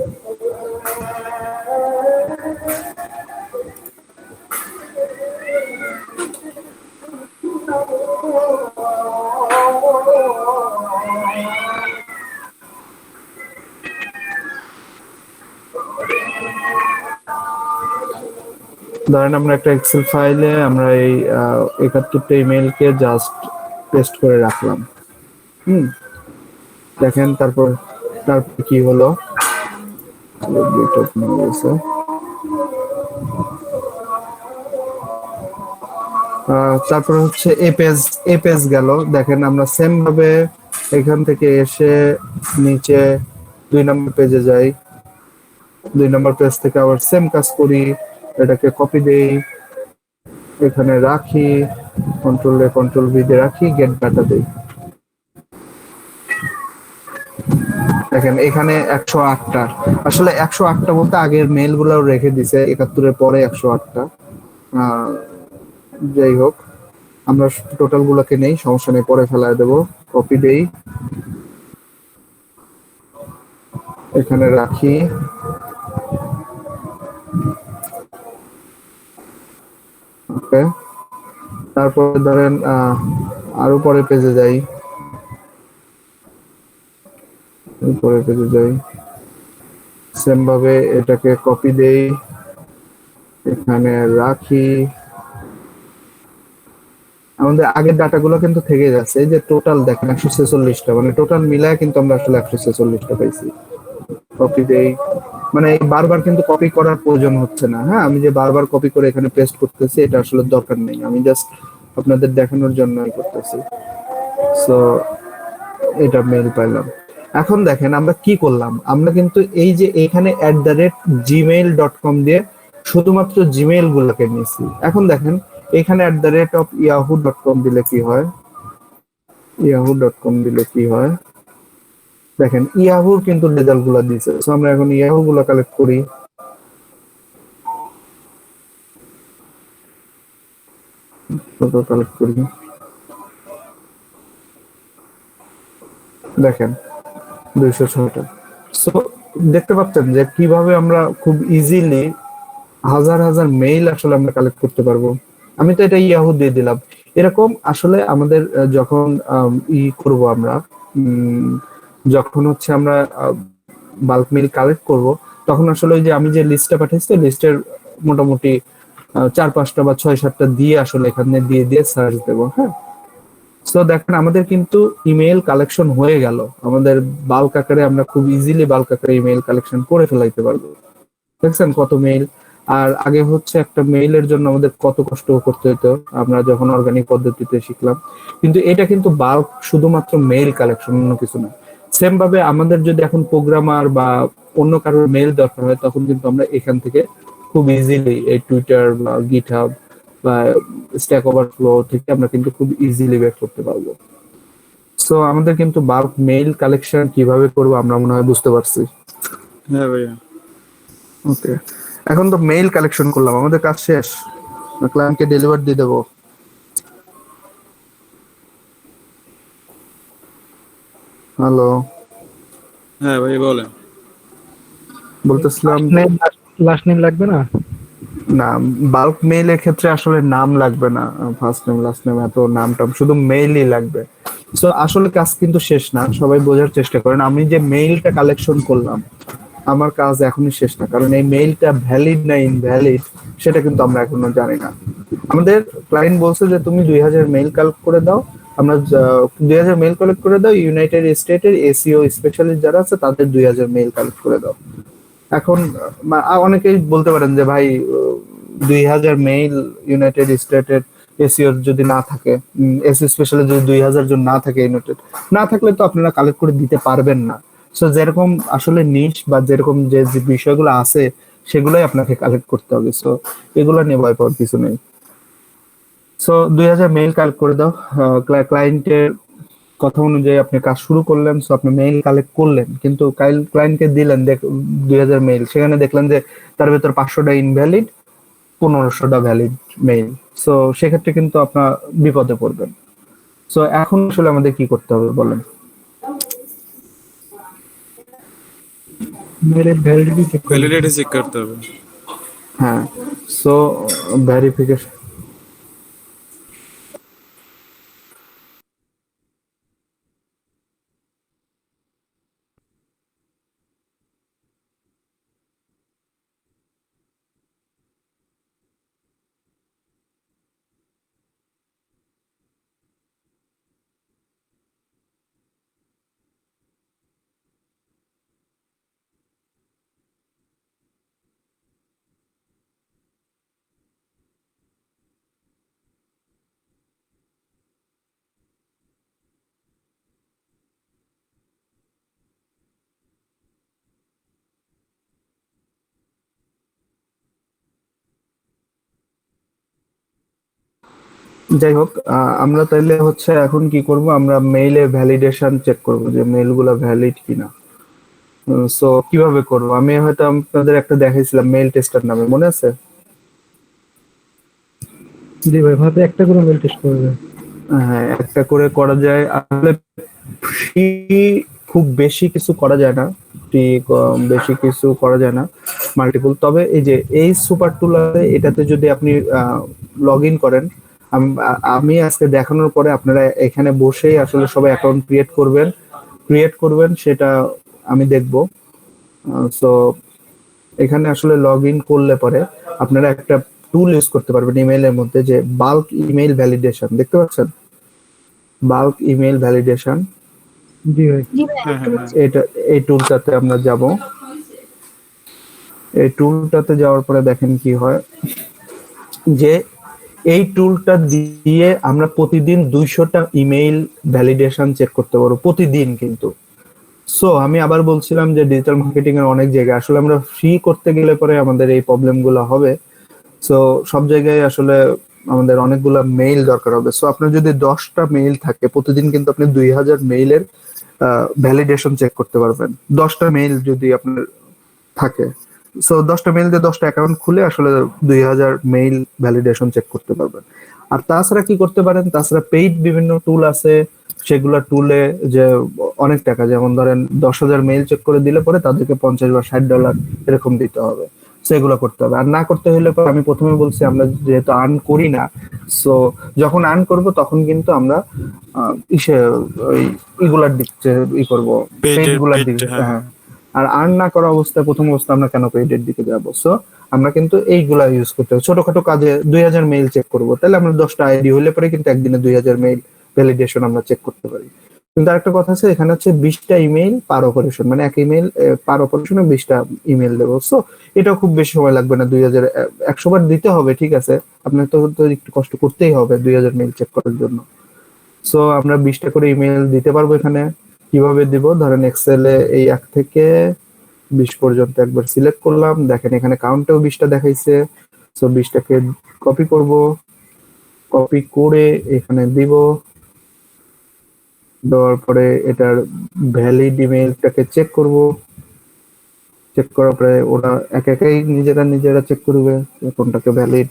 ধরেন আমরা একটা এক্সেল ফাইলে আমরা এই 71টা ইমেইলকে জাস্ট পেস্ট করে রাখলাম। দেখেন তারপর কি হলো, তারপর হচ্ছে এ পেজ গেল। দেখেন আমরা সেম ভাবে এখান থেকে এসে নিচে 2 নম্বর পেজে যাই, 2 নম্বর পেজ থেকে আবার সেম কাজ করি, এটাকে কপি দেই, এখানে রাখি, কন্ট্রোল ভি দিয়ে রাখি, গেট ডাটা দেই। দেখেন এখানে 108টা, আসলে 108টা বলতে আগের মেইল গুলো রেখে দিছে, 71-এর পরে 108টা। যাই হোক, আমরা টোটাল গুলোকে নেই, সমস্যা নেই, পরে ফেলায় দেবো। কপি দেই, এখানে রাখি, ওকে। তারপর ধরেন আরো পরের পেজে যাই, সেম ভাবে এটাকে কপি দেই, এখানে রাখি। আমাদের আগের ডাটাগুলো কিন্তু থেকে যাচ্ছে। এই যে টোটাল দেখেন 146টা, মানে টোটাল মিলায় কিন্তু আমরা আসলে 146টা পাইছি। কপি দেই, মানে এই বারবার কিন্তু কপি করার প্রয়োজন হচ্ছে না। হ্যাঁ, আমি যে বারবার কপি করে এখানে পেস্ট করতেছি এটা আসলে দরকার নেই, আমি জাস্ট আপনাদের দেখানোর জন্যই করতেছি। সো এটা মেইল পাইলাম। এখন দেখেন আমরা কি করলাম, আমরা কিন্তু এই যে এখানে @gmail.com দিয়ে শুধুমাত্র জিমেইল গুলোকে নিয়েছি। এখন দেখেন এখানে @yahoo.com দিলে কি হয়, yahoo.com দিলে কি হয়, দেখেন ইয়াহুর কিন্তু রেজাল্ট গুলো দিচ্ছে। তো আমরা এখন ইয়াহু গুলো কালেক্ট করি। কালেক্ট করি, দেখেন 206টা। সো দেখতে পাচ্ছেন যে কিভাবে আমরা খুব ইজিলি হাজার হাজার মেইল আসলে আমরা কালেক্ট করতে পারবো। আমি তো এটা ইয়াহু দিয়ে দিলাম। এরকম আসলে আমাদের যখন করব আমরা, যখন হচ্ছে আমরা বাল্ক মেইল কালেক্ট করব, তখন আসলে ওই যে আমি যে লিস্টটা পাঠাইছি লিস্টের মোটামুটি 4-5টা বা 6-7টা দিয়ে আসলে এখানে দিয়ে দিয়ে সার্চ দেবো। হ্যাঁ, সো দেখেন আমাদের কিন্তু ইমেল কালেকশন হয়ে গেল। আমাদের বাল্ক আকারে আমরা খুব ইজিলি বাল্ক আকারে ইমেল কালেকশন করে ফেলাইতে পারবো। দেখছেন কত মেইল। আর আগে হচ্ছে একটা মেইলের জন্য আমাদের কত কষ্ট করতে হতো আমরা যখন অর্গানিক পদ্ধতিতে শিখলাম। কিন্তু এটা কিন্তু বাল্ক শুধুমাত্র মেইল কালেকশন, অন্য কিছু না। সেম ভাবে আমাদের যদি এখন প্রোগ্রামার বা অন্য কারোর মেইল দরকার হয়, তখন কিন্তু আমরা এখান থেকে খুব ইজিলি এই টুইটার বা গিটহাব বা স্ট্যাক ওভারফ্লো থেকে আমরা কিন্তু খুব ইজিলি বের করতে পারবো। সো আমাদের কিন্তু বাল্ক মেইল কালেকশন কিভাবে করবো আমরা মনে হয় বুঝতে পারছি।
হ্যাঁ ভাইয়া।
ওকে, এখন তো মেইল কালেকশন করলাম, আমাদের কাজ শেষ। ক্লায়েন্টকে ডেলিভার দিয়ে দেবো। হ্যালো,
হ্যাঁ ভাই বলেন।
বলতেছিলাম
লাস্ট নেম লাগবে না?
না, বাল্ক মেইলের ক্ষেত্রে আসলে নাম লাগবে না, ফার্স্ট নেম লাস্ট নেম এত নাম টাম, শুধু মেইলই লাগবে। তো আসলে কাজ কিন্তু শেষ না, সবাই বোঝার চেষ্টা করেন। আমি যে মেইলটা কালেকশন করলাম, আমার কাজ এখনই শেষ না, কারণ এই মেইলটা ভ্যালিড না ইনভ্যালিড সেটা কিন্তু আমরা এখনো জানি না। আমাদের ক্লায়েন্ট বলছে যে তুমি 2000 মেইল কালেক্ট করে দাও, আমরা 2000 মেইল কালেক্ট করে দাও, ইউনাইটেড স্টেটের এসইও স্পেশালিস্ট যারা আছে তাদের 2000 মেইল কালেক্ট করে দাও। এখন অনেকেই বলতে পারেন যে ভাই 2000 মেইল ইউনাইটেড স্টেটের এসিওর যদি না থাকে, এসি স্পেশালি যদি 2000 জন না থাকে, ইউনাইটেড না থাকলে তো আপনারা কালেক্ট করে দিতে পারবেন না। সো যেরকম আসলে নিশ বা যেরকম যে যে বিষয়গুলো আছে সেগুলোই আপনাকে কালেক্ট করতে হবে। সো এগুলো নিয়ে ভয় পাওয়ার কিছু নেই। সো 2000 মেইল কালেক্ট করে দাও। ক্লায়েন্টের কথা অনুযায়ী আপনি কাজ শুরু করলেন। সো আপনি মেইল কালেক্ট করলেন, কিন্তু ক্লায়েন্টকে দিলেন 2000 মেইল, সেখানে দেখলেন যে তার ভেতর 500টা ইনভ্যালিড, 1500টা ভ্যালিড মেইল। সো সেক্ষেত্রে কিন্তু আপনার বিপদে পড়বেন। সো এখন আসলে আমাদের কি করতে হবে বলেন?
মেলের ভ্যালিডিটি চেক করবেন।
ভ্যালিডিটি চেক করতে হবে।
হ্যাঁ, সো ভেরিফিকেশন যাই হোক, আমরা তাইলে হচ্ছে এখন কি করব, আমরা মেইলের ভ্যালিডেশন চেক করব যে মেইলগুলো ভ্যালিড কিনা। সো কিভাবে করব, আমি হয়তো আপনাদের একটা দেখাইছিলাম মেইল টেস্টার নামে, মনে আছে?
জি ভাই, ভাবে একটা করে মেল টেস্ট করবে।
হ্যাঁ, একটা করে করা যায় আসলে। ফ্রি খুব বেশি কিছু করা যায় না, ফ্রি বেশি কিছু করা যায় না মাল্টিপল। তবে এই যে এই সুপার টুল আছে, এটাতে যদি আপনি লগ ইন করেন, আমি আজকে দেখানোর পরে আপনারা এখানে বসেই আসলে সবাই অ্যাকাউন্ট ক্রিয়েট করবেন, সেটা আমি দেখবো। সো এখানে আসলে লগ ইন করলে পরে আপনারা একটা টুল ইউজ করতে পারবেন ইমেইলের মধ্যে, যে বাল্ক ইমেইল ভ্যালিডেশন, দেখতে পাচ্ছেন? বাল্ক ইমেইল ভ্যালিডেশন,
জি ভাই।
জি ভাই
হ্যাঁ
দেখতে
হ্যাঁ হ্যাঁ
পাচ্ছি।
এটা এই টুলটাতে আমরা যাব। এই টুলটাতে যাওয়ার পরে দেখেন কি হয়, যে এই টুলটা দিয়ে আমরা প্রতিদিন 200টা ইমেইল ভ্যালিডেশন চেক করতে পারবো প্রতিদিন কিন্তু। সো আমি আবার বলছিলাম যে ডিজিটাল মার্কেটিং এর অনেক জায়গায় আসলে আমরা ফ্রি করতে গেলে পরে আমাদের এই প্রবলেম গুলো হবে। সো সব জায়গায় আসলে আমাদের অনেকগুলা মেইল দরকার হবে। সো আপনার যদি 10টা মেইল থাকে প্রতিদিন, কিন্তু আপনি 2000 মেইলের ভ্যালিডেশন চেক করতে পারবেন। 10টা মেইল যদি আপনার থাকে, সো 10টা মেইল দিয়ে 10টা অ্যাকাউন্ট খুলে আসলে 2000 মেইল ভ্যালিডেশন চেক করতে পারবেন। আর তাছাড়া কি করতে পারেন, তাছাড়া পেইড বিভিন্ন টুল আছে, সেগুলা টুলে যে অনেক টাকা, যেমন ধরেন 10,000 মেইল চেক করে দিলে পরে তাদেরকে $50 বা $60 এরকম দিতে হবে। সেগুলো করতে হবে। আর না করতে হলে পরে আমি প্রথমে বলছি আমরা যেহেতু আর্ন করি না, সো যখন আর্ন করব তখন কিন্তু আমরা ইসে ওই ইগুলার দিক ই করবো, পেইড গুলার
পেড
দিকে।
হ্যাঁ
হ্যাঁ। আর আর্ন না করা অবস্থায় প্রথম অবস্থায় আমরা কেন পেইডের দিকে যাবো? সো আমরা কিন্তু এইগুলা ইউজ করতে হবে। ছোটখাটো কাজে 2000 মেইল চেক করব, তাহলে আমরা 10টা আইডি হলে পরে কিন্তু একদিনে 2000 মেইল ভ্যালিডেশন আমরা চেক করতে পারি। কিন্তু আরেকটা কথা আছে, এখানে হচ্ছে 20টা ইমেইল পার অপারেশন, মানে এক ইমেইল পার অপারেশনে 20টা ইমেইল দেবো। সো এটা খুব বেশি সময় লাগবে না। 2000 100 বার দিতে হবে, ঠিক আছে, আপনার তো একটু কষ্ট করতেই হবে 2000 মেইল চেক করার জন্য। সো আমরা 20টা করে ইমেইল দিতে পারবো এখানে। কিভাবে দিব, ধরেন এক্সেলে এই 1 থেকে 20 পর্যন্ত একবার সিলেক্ট করলাম, দেখেন এখানে কাউন্টেও 20টা দেখাইছে। সো 20টাকে কপি করব, কপি করে এখানে দিব, দেওয়ার পরে এটার ভ্যালিড ইমেইলটাকে চেক করব। চেক করার পরে ওরা এক একাই নিজেরা চেক করবে যে কোনটাকে ভ্যালিড।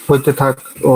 হইতে থাক। ও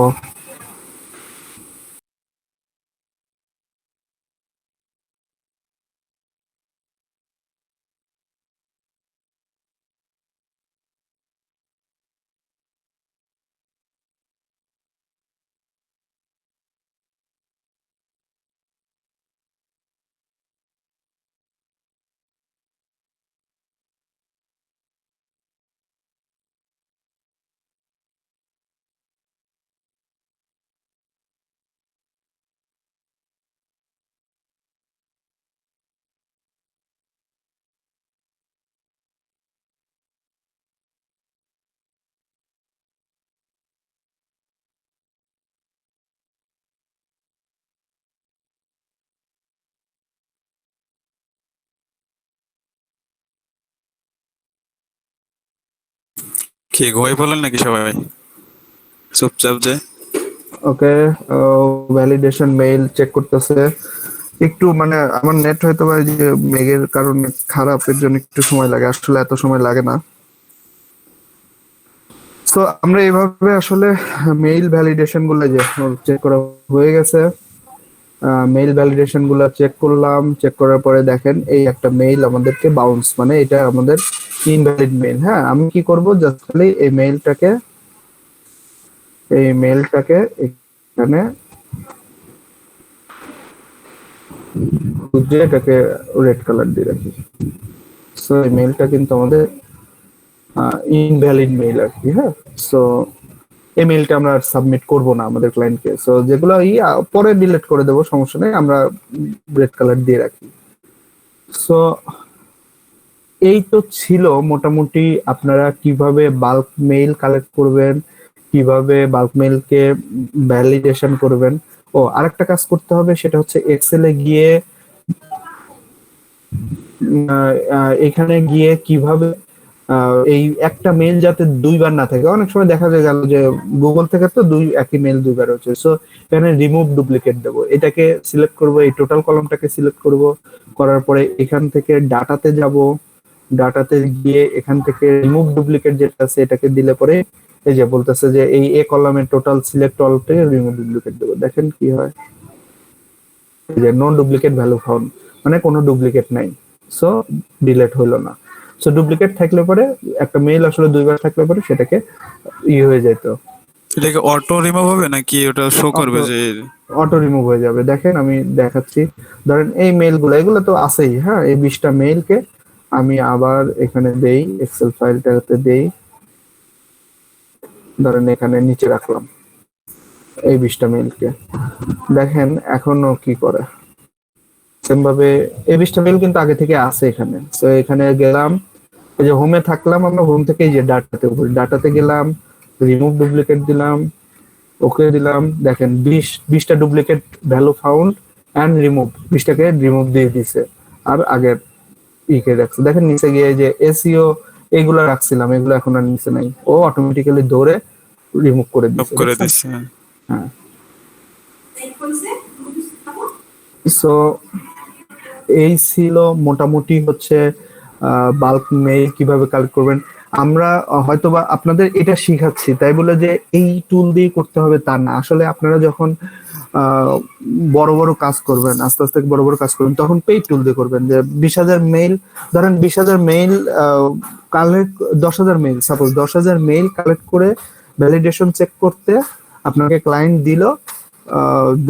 কি ঘুমাই পড়লেন নাকি সবাই চুপচাপ যে?
ওকে, ভ্যালিডেশন মেইল চেক করতেছে। একটু মানে আমার নেট হয়তো বা এই যে মেঘের কারণে খারাপের জন্য একটু সময় লাগে, আসলে এত সময় লাগে না। সো আমরা এইভাবে আসলে মেইল ভ্যালিডেশন গুলো যে চেক করা হয়ে গেছে। মেইল ভ্যালিডেশন গুলা চেক করলাম, চেক করার পরে দেখেন এই একটা মেইল আমাদেরকে বাউন্স, মানে এটা আমাদের ইনভ্যালিড মেইল। হ্যাঁ, আমি কি করব, জাস্ট খালি এই মেইলটাকে এখানে খুঁজে এটাকে রেড কালার দিয়ে রাখি। সো এই মেইলটা কিন্তু আমাদের ইনভ্যালিড মেইল আর কি। হ্যাঁ, সো এই মেইলটা আমরা সাবমিট করব না আমাদের ক্লায়েন্টকে। সো যেগুলো পরে ডিলিট করে দেবো, সমস্যা নেই, আমরা রেড কালার দিয়ে রাখি। সো এই তো ছিল মোটামুটি আপনারা কিভাবে বাল্ক মেইল কালেক্ট করবেন, কিভাবে বাল্ক মেইলকে ভ্যালিডেশন করবেন। ও আরেকটা কাজ করতে হবে, সেটা হচ্ছে এক্সেলে গিয়ে এখানে গিয়ে কিভাবে এই একটা মেইল যাতে দুইবার না থাকে। অনেক সময় দেখা যায় গেল যে গুগল থেকে তো একই মেইল দুইবার হচ্ছে, সো এখানে রিমুভ ডুপ্লিকেট দেবো, এটাকে সিলেক্ট করব, এই টোটাল কলামটাকে সিলেক্ট করব, করার পরে এখান থেকে ডাটাতে যাব, ডাটাতে গিয়ে এখান থেকে রিমুভ ডুপ্লিকেট যেটা আছে এটাকে দিলে পরে এই যে বলতেছে যে এই এ কলামের টোটাল সিলেক্ট অল থেকে রিমুভ ডুপ্লিকেট দেবো, দেখেন কি হয়, এই যে নো ডুপ্লিকেট ভ্যালু ফাউন্ড, মানে কোনো ডুপ্লিকেট নাই, সো ডিলিট হইলো না। সো ডুপ্লিকেট থাকলে পরে একটা মেইল আসলে দুইবার থাকলে পরে সেটাকে হয়ে যেত,
এটাকে অটো রিমুভ হবে নাকি ওটা শো করবে যে
অটো রিমুভ হয়ে যাবে। দেখেন আমি দেখাচ্ছি, ধরেন এই মেইলগুলো এগুলো তো আছেই, হ্যাঁ, এই 20টা মেইলকে আমি আবার এখানে দেই, এক্সেল ফাইলটাতে দেই, ধরেন এখানে নিচে রাখলাম এই 20টা মেইলকে, দেখেন এখনো কি করে সেম ভাবে এই 20টা মেইল কিন্তু আগে থেকে আছে এখানে। তো এখানে গেলাম, এই যে হোমে থাকলাম, আমরা হোম থেকে এই যে ডাটাতে গেলাম, রিমুভ ডুপ্লিকেট দিলাম, ওকে দিলাম, দেখেন 20টা duplicate value found and remove, 20টাকে রিমুভ দিয়ে দিছে, আর আগের ইকে রাখছে। দেখেন নিচে গিয়ে যে এসইও এগুলো রাখছিলাম, এগুলো এখন আর নিচে নাই, ও অটোমেটিক্যালি ধরে রিমুভ করে
অফ
দিছে,
করে
দেখছেন?
দিচ্ছে।
হ্যাঁ, সো এই ছিল মোটামুটি হচ্ছে বাল্ক মেইল কিভাবে কালেক্ট করবেন। আমরা হয়তোবা আপনাদের এটা শিখাচ্ছি তাই বলে যে এই টুল দিয়ে করতে হবে তা না, আসলে আপনারা যখন বড় বড় কাজ করবেন, আস্তে আস্তে বড় বড় কাজ করবেন, তখন পেইড টুল দিয়ে করবেন। যে 20,000 মেইল, ধরেন 20,000 mail collect, 10,000 mail, suppose 10,000 mail collect করে ভ্যালিডেশন চেক করতে আপনাকে ক্লায়েন্ট দিল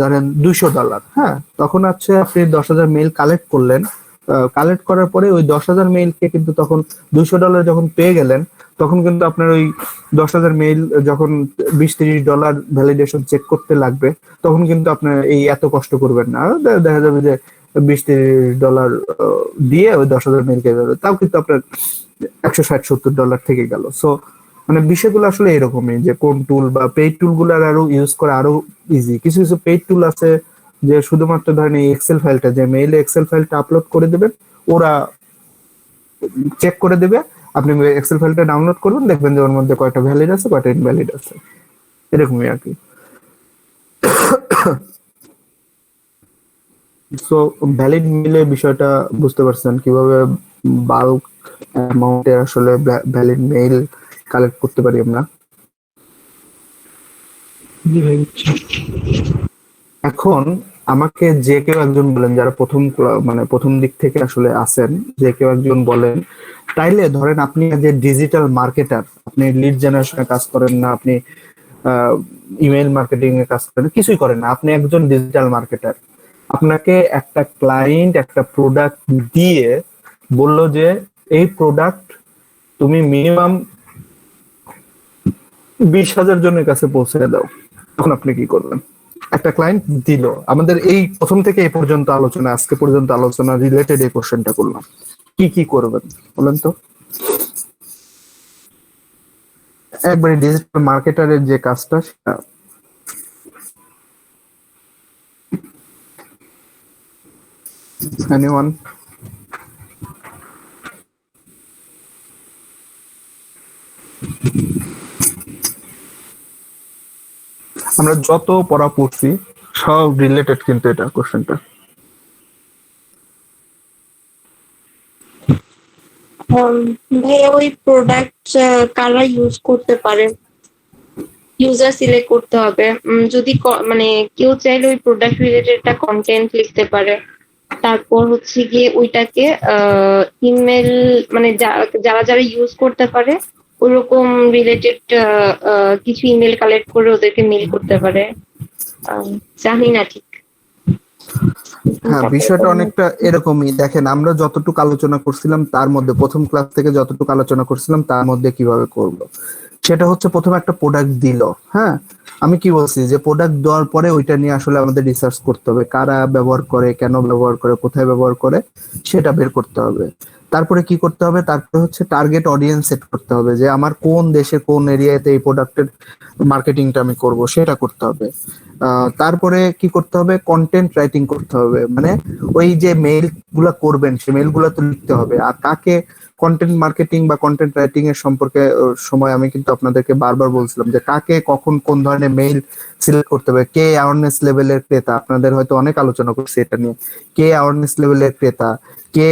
ধরেন $200, হ্যাঁ, তখন হচ্ছে আপনি 10,000 মেইল কালেক্ট করলেন, কালেক্ট করার পরে ওই 10,000 মেইলকে কিন্তু তখন $200 যখন পেয়ে গেলেন, তখন কিন্তু আপনার ওই 10,000 মেইল যখন $20-30 ভ্যালিডেশন চেক করতে লাগবে, তখন কিন্তু আপনার এই এত কষ্ট করবেন না, দেখা যাবে যে $20-30 দিয়ে ওই 10,000 মেইল পেয়ে যাবে, তাও কিন্তু আপনার $160-70 থেকে গেল। সো মানে বিষয়গুলো আসলে এরকমই, যে কোন টুল বা পেইড টুল গুলো আরো ইউজ করা আরো ইজি। কিছু কিছু পেইড টুল আছে যে শুধুমাত্র ধরেন এই এক্সেল ফাইলটা, যে মেইলে এক্সেল ফাইলটা আপলোড করে দেবেন, ওরা চেক করে দেবে, আপনি এক্সেল ফাইলটা ডাউনলোড করবেন, দেখবেন যে ওর মধ্যে কয়টা ভ্যালিড আছে কয়টা ইনভ্যালিড আছে, এরকমই আর কি। সো ভ্যালিড মেইলে বিষয়টা বুঝতে পারছেন কিভাবে বাল্ক অ্যামাউন্টে আসলে ভ্যালিড মেইল কালেক্ট করতে পারি আমরা।
জি ভাই, বুঝছি।
এখন আমাকে যে কেউ একজন বলেন, যারা মানে প্রথম দিক থেকে আসলে আসেন, যে কেউ একজন বলেন, তাইলে ধরেন আপনি যে ডিজিটাল মার্কেটার, আপনি লিড জেনারেশনে কাজ করেন না, আপনি ইমেল মার্কেটিং এ কাজ করেন, কিছুই করেন না, আপনি একজন ডিজিটাল মার্কেটার, আপনাকে একটা ক্লায়েন্ট একটা প্রোডাক্ট দিয়ে বলল যে এই প্রোডাক্ট তুমি মিনিমাম 20,000 জনের কাছে পৌঁছে দাও, তখন আপনি কি করবেন? একটা ক্লায়েন্ট দিল, আমাদের এই প্রথম থেকে এই পর্যন্ত আলোচনা, আজকে পর্যন্ত আলোচনা রিলেটেড এই কোশ্চেনটা করলাম, কি কি করবেন বলেন তো? একবারে ডিজিটাল মার্কেটারের যে কাজটা সেটা। এনিওয়ান? আমরা যত পড়া পড়ছি সব রিলেটেড কিন্তু এটা কোশ্চেনটা।
ভাইয়া ওই প্রোডাক্ট কারা ইউজ করতে পারে, ইউজার সিলেক্ট করতে হবে। যদি মানে কেউ চাইলে ওই প্রোডাক্ট রিলেটেড একটা কন্টেন্ট লিখতে পারে, তারপর হচ্ছে গিয়ে ওইটাকে ইমেল, মানে যারা যারা ইউজ করতে পারে ওরকম রিলেটেড কিছু ইমেল কালেক্ট করে ওদেরকে মেল করতে পারে। জানি না ঠিক।
হ্যাঁ, বিষয়টা অনেকটা এরকমই। দেখেন আমরা যতটুকু আলোচনা করছিলাম তার মধ্যে, প্রথম ক্লাস থেকে যতটুকু আলোচনা করছিলাম তার মধ্যে কিভাবে করব সেটা হচ্ছে, প্রথমে একটা প্রোডাক্ট দিল, হ্যাঁ, আমি কি বলছি যে প্রোডাক্ট দেওয়ার পরে ওইটা নিয়ে আসলে আমাদের রিসার্চ করতে হবে, কারা ব্যবহার করে, কেন ব্যবহার করে, কোথায় ব্যবহার করে, সেটা বের করতে হবে। তারপরে কি করতে হবে? তারপরে হচ্ছে টার্গেট অডিয়েন্স সেট করতে হবে, যে আমার কোন দেশে কোন এরিয়াতে এই প্রোডাক্টের মার্কেটিংটা আমি করব, সেটা করতে হবে। তারপরে কি করতে হবে? কন্টেন্ট রাইটিং করতে হবে, মানে ওই যে মেইল গুলা করবেন সেই মেইল গুলা তো লিখতে হবে, আর কাকে কন্টেন্ট মার্কেটিং বা কন্টেন্ট রাইটিং এর সম্পর্কে সময় আমি কিন্তু আপনাদেরকে বারবার বলছিলাম যে কাকে কখন কোন ধরনের মেইল সিলেক্ট করতে হবে, কে অ্যাওয়ারনেস লেভেলের ক্রেতা, আপনাদের হয়তো অনেক আলোচনা করছি এটা নিয়ে, কে অ্যাওয়ারনেস লেভেলের ক্রেতা, কে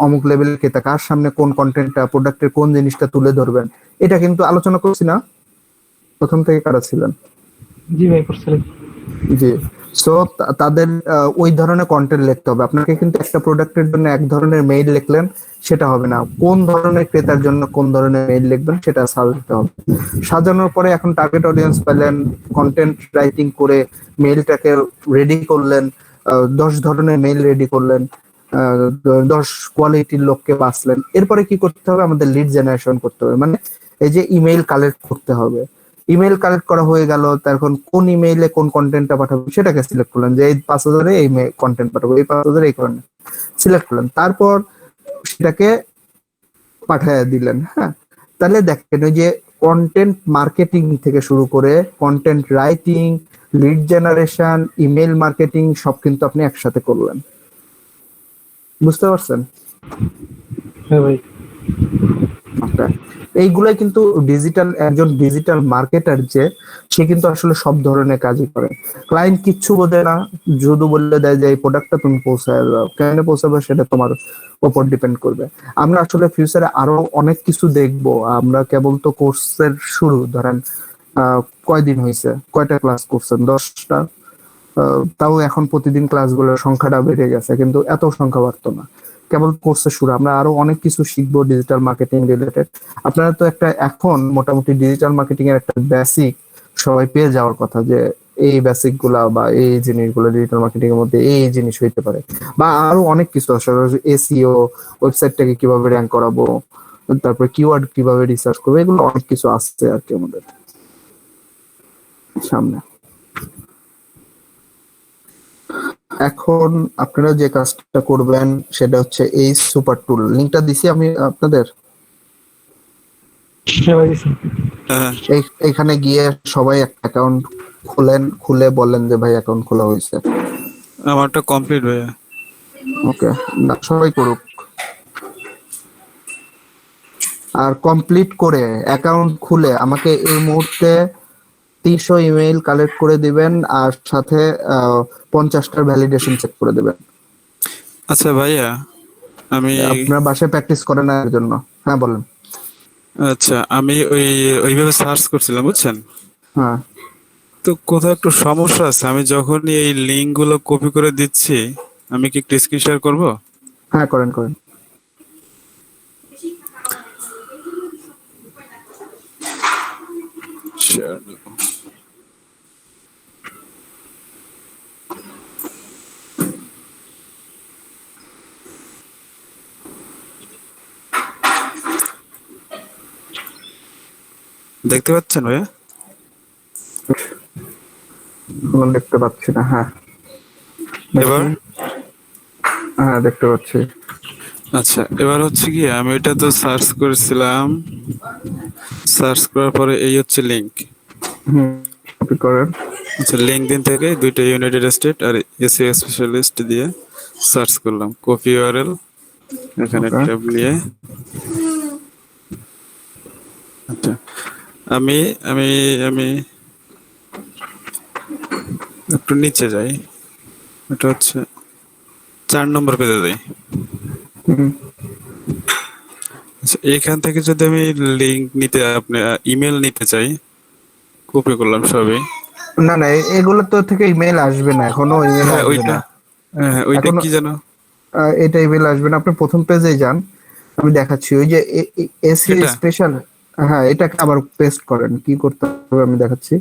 অমুক লেভেলের ক্রেতা, কার সামনে কোন কন্টেন্টটা প্রোডাক্টের কোন জিনিসটা তুলে ধরবেন, এটা কিন্তু আলোচনা করছি না প্রথম থেকে? কারা ছিলেন?
জি ভাই, করছিলেন।
জি। সো তাদের ওই ধরনের কন্টেন্ট লিখতে হবে। আপনাকে কিন্তু একটা প্রোডাক্টের জন্য এক ধরনের মেইল লিখলেন সেটা হবে না, কোন ধরনের ক্রেতার জন্য কোন ধরনের মেইল লিখবেন সেটা সাজাতে হবে। সাজানোর পরে এখন টার্গেট অডিয়েন্স পেলেন, কন্টেন্ট রাইটিং করে মেইলটাকে রেডি করলেন, 10 ধরনের মেইল রেডি করলেন, 10 কোয়ালিটির লোককে বাছলেন। এরপরে কি করতে হবে? আমাদের লিড জেনারেশন করতে হবে, মানে এই যে ইমেইল কালেক্ট করতে হবে। ইমেইল কালেক্ট করা হয়ে গেল, তখন কোন ইমেইলে কোন কন্টেন্টটা পাঠাবো সেটাকে সিলেক্ট করলেন, যে এই 5,000 এই কন্টেন্ট পাঠাবো, এই 5,000 এই কন্টেন্ট সিলেক্ট করলেন, তারপর সেটাকে পাঠিয়ে দিলেন। হ্যাঁ, তাহলে দেখেন ওই যে কন্টেন্ট মার্কেটিং থেকে শুরু করে content writing, lead generation, email marketing সব কিন্তু আপনি একসাথে করলেন। বুঝতে পারছেন?
হ্যাঁ ভাই।
আচ্ছা, এইগুলাই কিন্তু একজন ডিজিটাল মার্কেটার যে সে কিন্তু আসলে সব ধরনের কাজই করে। ক্লায়েন্ট কিচ্ছু বোঝে না, শুধু বললে দেয় যে এই প্রোডাক্টটা তুমি পৌঁছায় দাও, কেন পৌঁছাবে সেটা তোমার উপর ডিপেন্ড করবে। আমরা আসলে ফিউচারে আরো অনেক কিছু দেখবো। আমরা কেবল তো কোর্সের শুরু, ধরেন কয়দিন হয়েছে, কয়টা ক্লাস করছেন? 10টা। তাও এখন প্রতিদিন ক্লাসগুলোর সংখ্যাটা বেড়ে গেছে, কিন্তু এত সংখ্যা বাড়তো না। কেবল কোর্সের শুরু, আমরা আরো অনেক কিছু শিখবো ডিজিটাল মার্কেটিং রিলেটেড। আপনারা তো একটা এখন মোটামুটি ডিজিটাল মার্কেটিং এর একটা বেসিক সবাই পেয়ে যাওয়ার কথা, যে এই বেসিক গুলা বা এই জিনিসগুলো ডিজিটাল মার্কেটিং এর মধ্যে এই জিনিস হইতে পারে, বা আরো অনেক কিছু আসলে এসইও, ওয়েবসাইটটাকে কিভাবে র্যাঙ্ক করাবো, তারপর কিওয়ার্ড কিভাবে রিসার্চ করবো, এগুলো অনেক কিছু আসছে আর কি আমাদের সামনে। এখন আপনারা যে কাজটা করবেন সেটা হচ্ছে এই সুপার টুল, লিংকটা দিছি আমি আপনাদের।
হ্যাঁ ভাই, দিছেন।
হ্যাঁ,
এইখানে গিয়ে সবাই একটা অ্যাকাউন্ট খুলেন, খুলে বলেন যে ভাই অ্যাকাউন্ট খোলা হয়েছে।
আমারটা কমপ্লিট ভাইয়া।
ওকে, না সবাই করুক। আর কমপ্লিট করে অ্যাকাউন্ট খুলে আমাকে এই মুহূর্তে 300 ইমেইল কালেক্ট করে দিবেন, আর সাথে 50টার ভ্যালিডেশন চেক করে দিবেন।
আচ্ছা ভাইয়া, আমি
আপনার বাসায় প্র্যাকটিস করেন না এর জন্য। হ্যাঁ বলেন।
আচ্ছা আমি ওইভাবে সার্চ করছিলাম বুঝছেন,
হ্যাঁ,
তো কোথাও একটু সমস্যা আছে। আমি যখনই এই লিংক গুলো কপি করে দিচ্ছি, আমি কি একটু স্ক্রিন শেয়ার করবো?
হ্যাঁ করেন করেন।
Share. দেখতে পাচ্ছেন ভাইয়া?
দেখতে পাচ্ছি না। হ্যাঁ
এবার?
হ্যাঁ দেখতে পাচ্ছি।
আচ্ছা, এবার হচ্ছে কি আমি এটা তো সার্চ করেছিলাম, সার্চ করার পরে এই হচ্ছে লিংক।
কপি করেন।
আচ্ছা, লিঙ্কডইন থেকে দুইটা ইউনাইটেড স্টেট আর এসইও স্পেশালিস্ট দিয়ে সার্চ করলাম, কপি ইউআরএল, এখানে ট্যাব নিয়ে। আচ্ছা, আমি আমি আমি একটু নিচে যাই, এটা হচ্ছে 4 নম্বর পেজে যাই। আচ্ছা, এখান থেকে যদি আমি লিংক নিতে, আপনি ইমেল নিতে চাই, কপি করলাম সবই।
না না, এগুলো তো থেকে ইমেল আসবে না, এখনো ইমেল
হ্যাঁ
আসবে
ওইটা,
না।
হ্যাঁ ওইটা
এখনো
কি জানো?
এটা ইমেল আসবে না। আপনি প্রথম পেজে যান, আমি দেখাচ্ছি। ওই যে এসি
এটা?
স্পেশাল, হ্যাঁ এটাকে আবার পেস্ট করেন। কি করতে হবে আমি দেখাচ্ছি।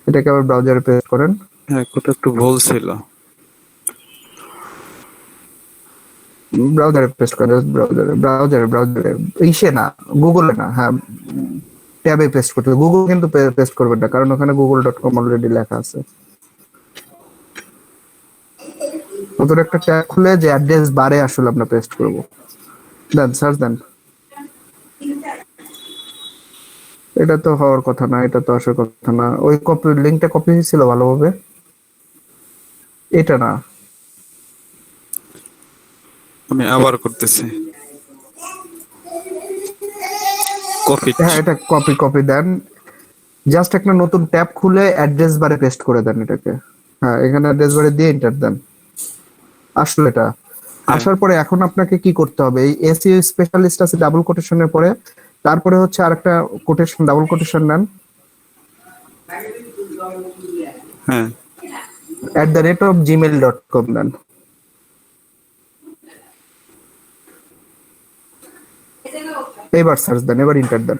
এটাকে আবার ব্রাউজারে পেস্ট করেন।
হ্যাঁ, কোথাও একটু ভুল ছিল।
ব্রাউজারে পেস্ট করেন, ব্রাউজারে ইসে না, গুগলে না। হ্যাঁ, ট্যাবে পেস্ট করতে হবে। গুগল কিন্তু পেস্ট করবেন না, কারণ ওখানে google.com অলরেডি লেখা আছে। নতুন একটা ট্যাব খুলে যে অ্যাড্রেস বারে আসলে আমরা পেস্ট করব, দেন সার্চ দেন। এটা তো হওয়ার কথা না, এটা তো আসার কথা না। ওই কপি লিংকটা কপি হয়েছিল ভালোভাবে, এটা না।
আমি আবার করতেছি। কপি।
হ্যাঁ, এটা কপি দেন, জাস্ট একটা নতুন ট্যাব খুলে অ্যাড্রেস বারে পেস্ট করে দেন এটাকে। হ্যাঁ, এখানে অ্যাড্রেস বারে দিয়ে এন্টার দেন। আসলে এটা আসার পরে এখন আপনাকে কি করতে হবে, এই এসইও স্পেশালিস্ট আছে ডাবল কোটেশনের পরে, তারপরে হচ্ছে আরেকটা কোটেশন ডাবল কোটেশন নেন,
হ্যাঁ
@gmail.com নেন। এবার সার্চ দেন, এবার ইন্টার দেন।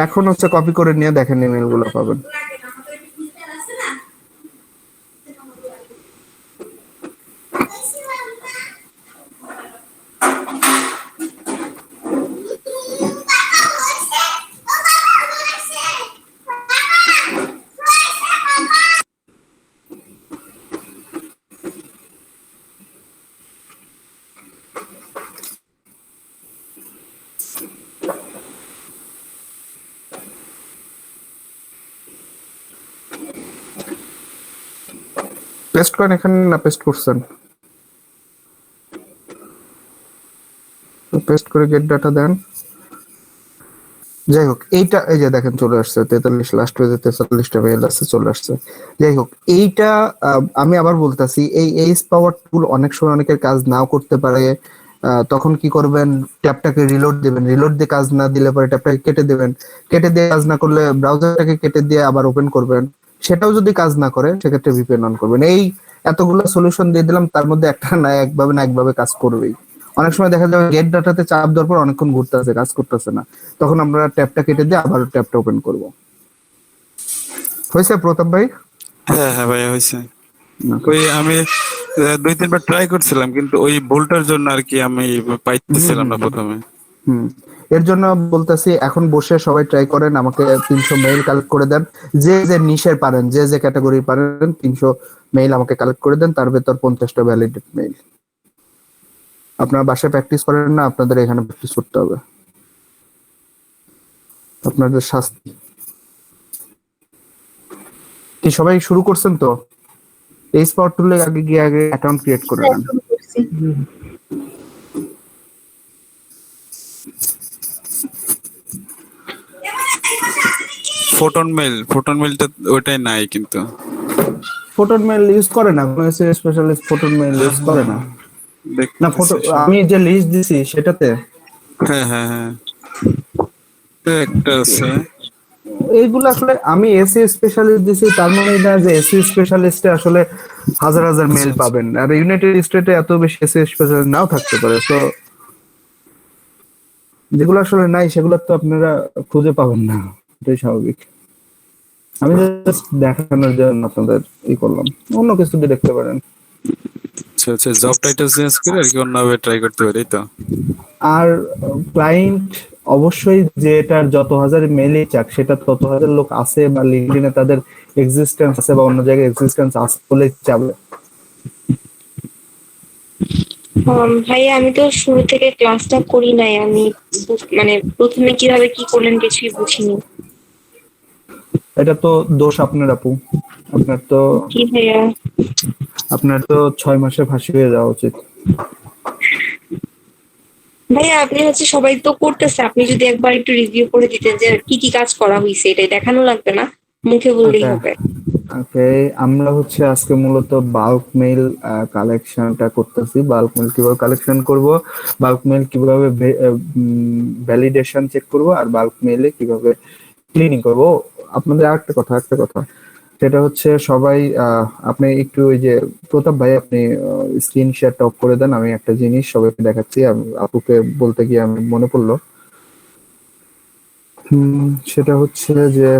এখন হচ্ছে কপি করে নিয়ে দেখেন ইমেল গুলো পাবেন। পেস্ট করেন এখানে না, পেস্ট করছেন? পেস্ট করে গেট ডাটা দেন। যাই হোক, এইটা এই যে দেখেন চলে আসছে 43, লাস্ট পেজে 43টা মেইল আছে, চলে আসছে। যাই হোক, এইটা আমি আবার বলতাছি, এই এইচ পাওয়ার টুল অনেক সময় অনেকের কাজ নাও করতে পারে। তখন কি করবেন, ট্যাবটাকে রিলোড দিবেন, রিলোড দিয়ে কাজ না দিলে পরে ট্যাবটাকে কেটে দিবেন, কেটে দিয়ে কাজ না করলে ব্রাউজারটাকে কেটে দিয়ে আবার ওপেন করবেন, সেটাও যদি কাজ না করে সেক্ষেত্রে ভিপিএন অন করবেন। এই এতগুলো সলিউশন দিয়ে দিলাম, তার মধ্যে একটা না একভাবে কাজ করবেই। অনেক সময় দেখা যাবে গেট ডাটাতে চাপ দেওয়ার পর অনেকক্ষণ ঘুরতেছে, কাজ করতেছে না, তখন আমরা ট্যাবটা কেটে দিয়ে আবার ট্যাবটা ওপেন করব। হয়েছে প্রতাপ ভাই?
হ্যাঁ ভাইয়া হয়েছে। ওই আমি 2-3 বার ট্রাই করছিলাম, কিন্তু ওই ভুলটার জন্য আর কি আমি পাইতেছিলাম না প্রথমে।
এর জন্য বলতেছি, এখন বসে সবাই ট্রাই করেন, আমাকে 300 মেইল কালেক্ট করে দেন, যে যে নিশের পারেন, যে যে ক্যাটাগরি পারেন, 300 মেইল আমাকে কালেক্ট করে দেন, তার ভেতর 50টা ভ্যালিডেট মেইল। আপনারা বাসায় প্র্যাকটিস করেন না, আপনাদের এখানে প্র্যাকটিস করতে হবে, আপনাদের শাস্তি। কি সবাই শুরু করছেন তো? এই স্পট টুলে আগে গিয়ে অ্যাকাউন্ট ক্রিয়েট করে নেন।
ফোটন মেইলটা ওইটাই নাই, কিন্তু
ফোটন মেইল ইউজ করে না, কোনো স্পেশালিস্ট ফোটন মেইল ইউজ করে না। না, ফটো আমি যে লিস্ট দিছি সেটাতে
হ্যাঁ একটা আছে।
এইগুলো আসলে আমি এসি স্পেশালিস্ট দিছি, তার মানে না যে এসি স্পেশালিস্টে আসলে হাজার হাজার মেইল পাবেন, আর ইউনাইটেড স্টেটে এত বেশি এসি স্পেশালিস্ট নাও থাকতে পারে। তো যেগুলো আসলে নাই সেগুলো তো আপনারা খুঁজে পাবেন না, এটাই স্বাভাবিক। আমি জাস্ট দেখানোর জন্য আপনাদের করলাম, অন্য কিছু দিয়ে দেখতে পারেন।
আচ্ছা, জব টাইটেল চেঞ্জ করে আর কি অন্যভাবে ট্রাই করতে পারি তো।
আর ক্লায়েন্ট অবশ্যই যে এটার যত হাজার মেইলই চাক, সেটা তত হাজার লোক আছে বা লিঙ্কডইনে তাদের এক্সিস্টেন্স আছে বা অন্য জায়গায় এক্সিস্টেন্স আছে বলে চাবে।
ভাইয়া আমি তো শুরু থেকে ক্লাসটা করি নাই, আমি মানে প্রথমে কিভাবে কি করলেন কিছুই বুঝিনি।
এটা তো দোষ আপনার আপু,
কি ভাইয়া?
আপনার তো 6 মাসে ফাঁসি হয়ে যাওয়া উচিত।
ভাইয়া আপনি হচ্ছে সবাই তো করতেছে, আপনি যদি একবার একটু রিভিউ করে দিতেন যে কি কি কাজ করা হয়েছে, এটাই দেখানো লাগবে না, মুখে বললেই হবে।
ওকে, আমরা হচ্ছে আজকে মূলত বাল্ক মেইল কালেকশনটা করতেছি। বাল্ক মেইল কিভাবে কালেকশন করব, বাল্ক মেইল কিভাবে ভ্যালিডেশন চেক করব, আর বাল্ক মেইলে কিভাবে ক্লিনিং করব। আপনাদের আরেকটা কথা সেটা হচ্ছে সবাই আপনি একটু ওই যে প্রতাপ ভাই, আপনি স্ক্রিন শেয়ারটা অফ করে দেন। আমি একটা জিনিস সবাইকে দেখাচ্ছি, আপুকে বলতে গিয়ে আমি মনে পড়লো। সেটা হচ্ছে যে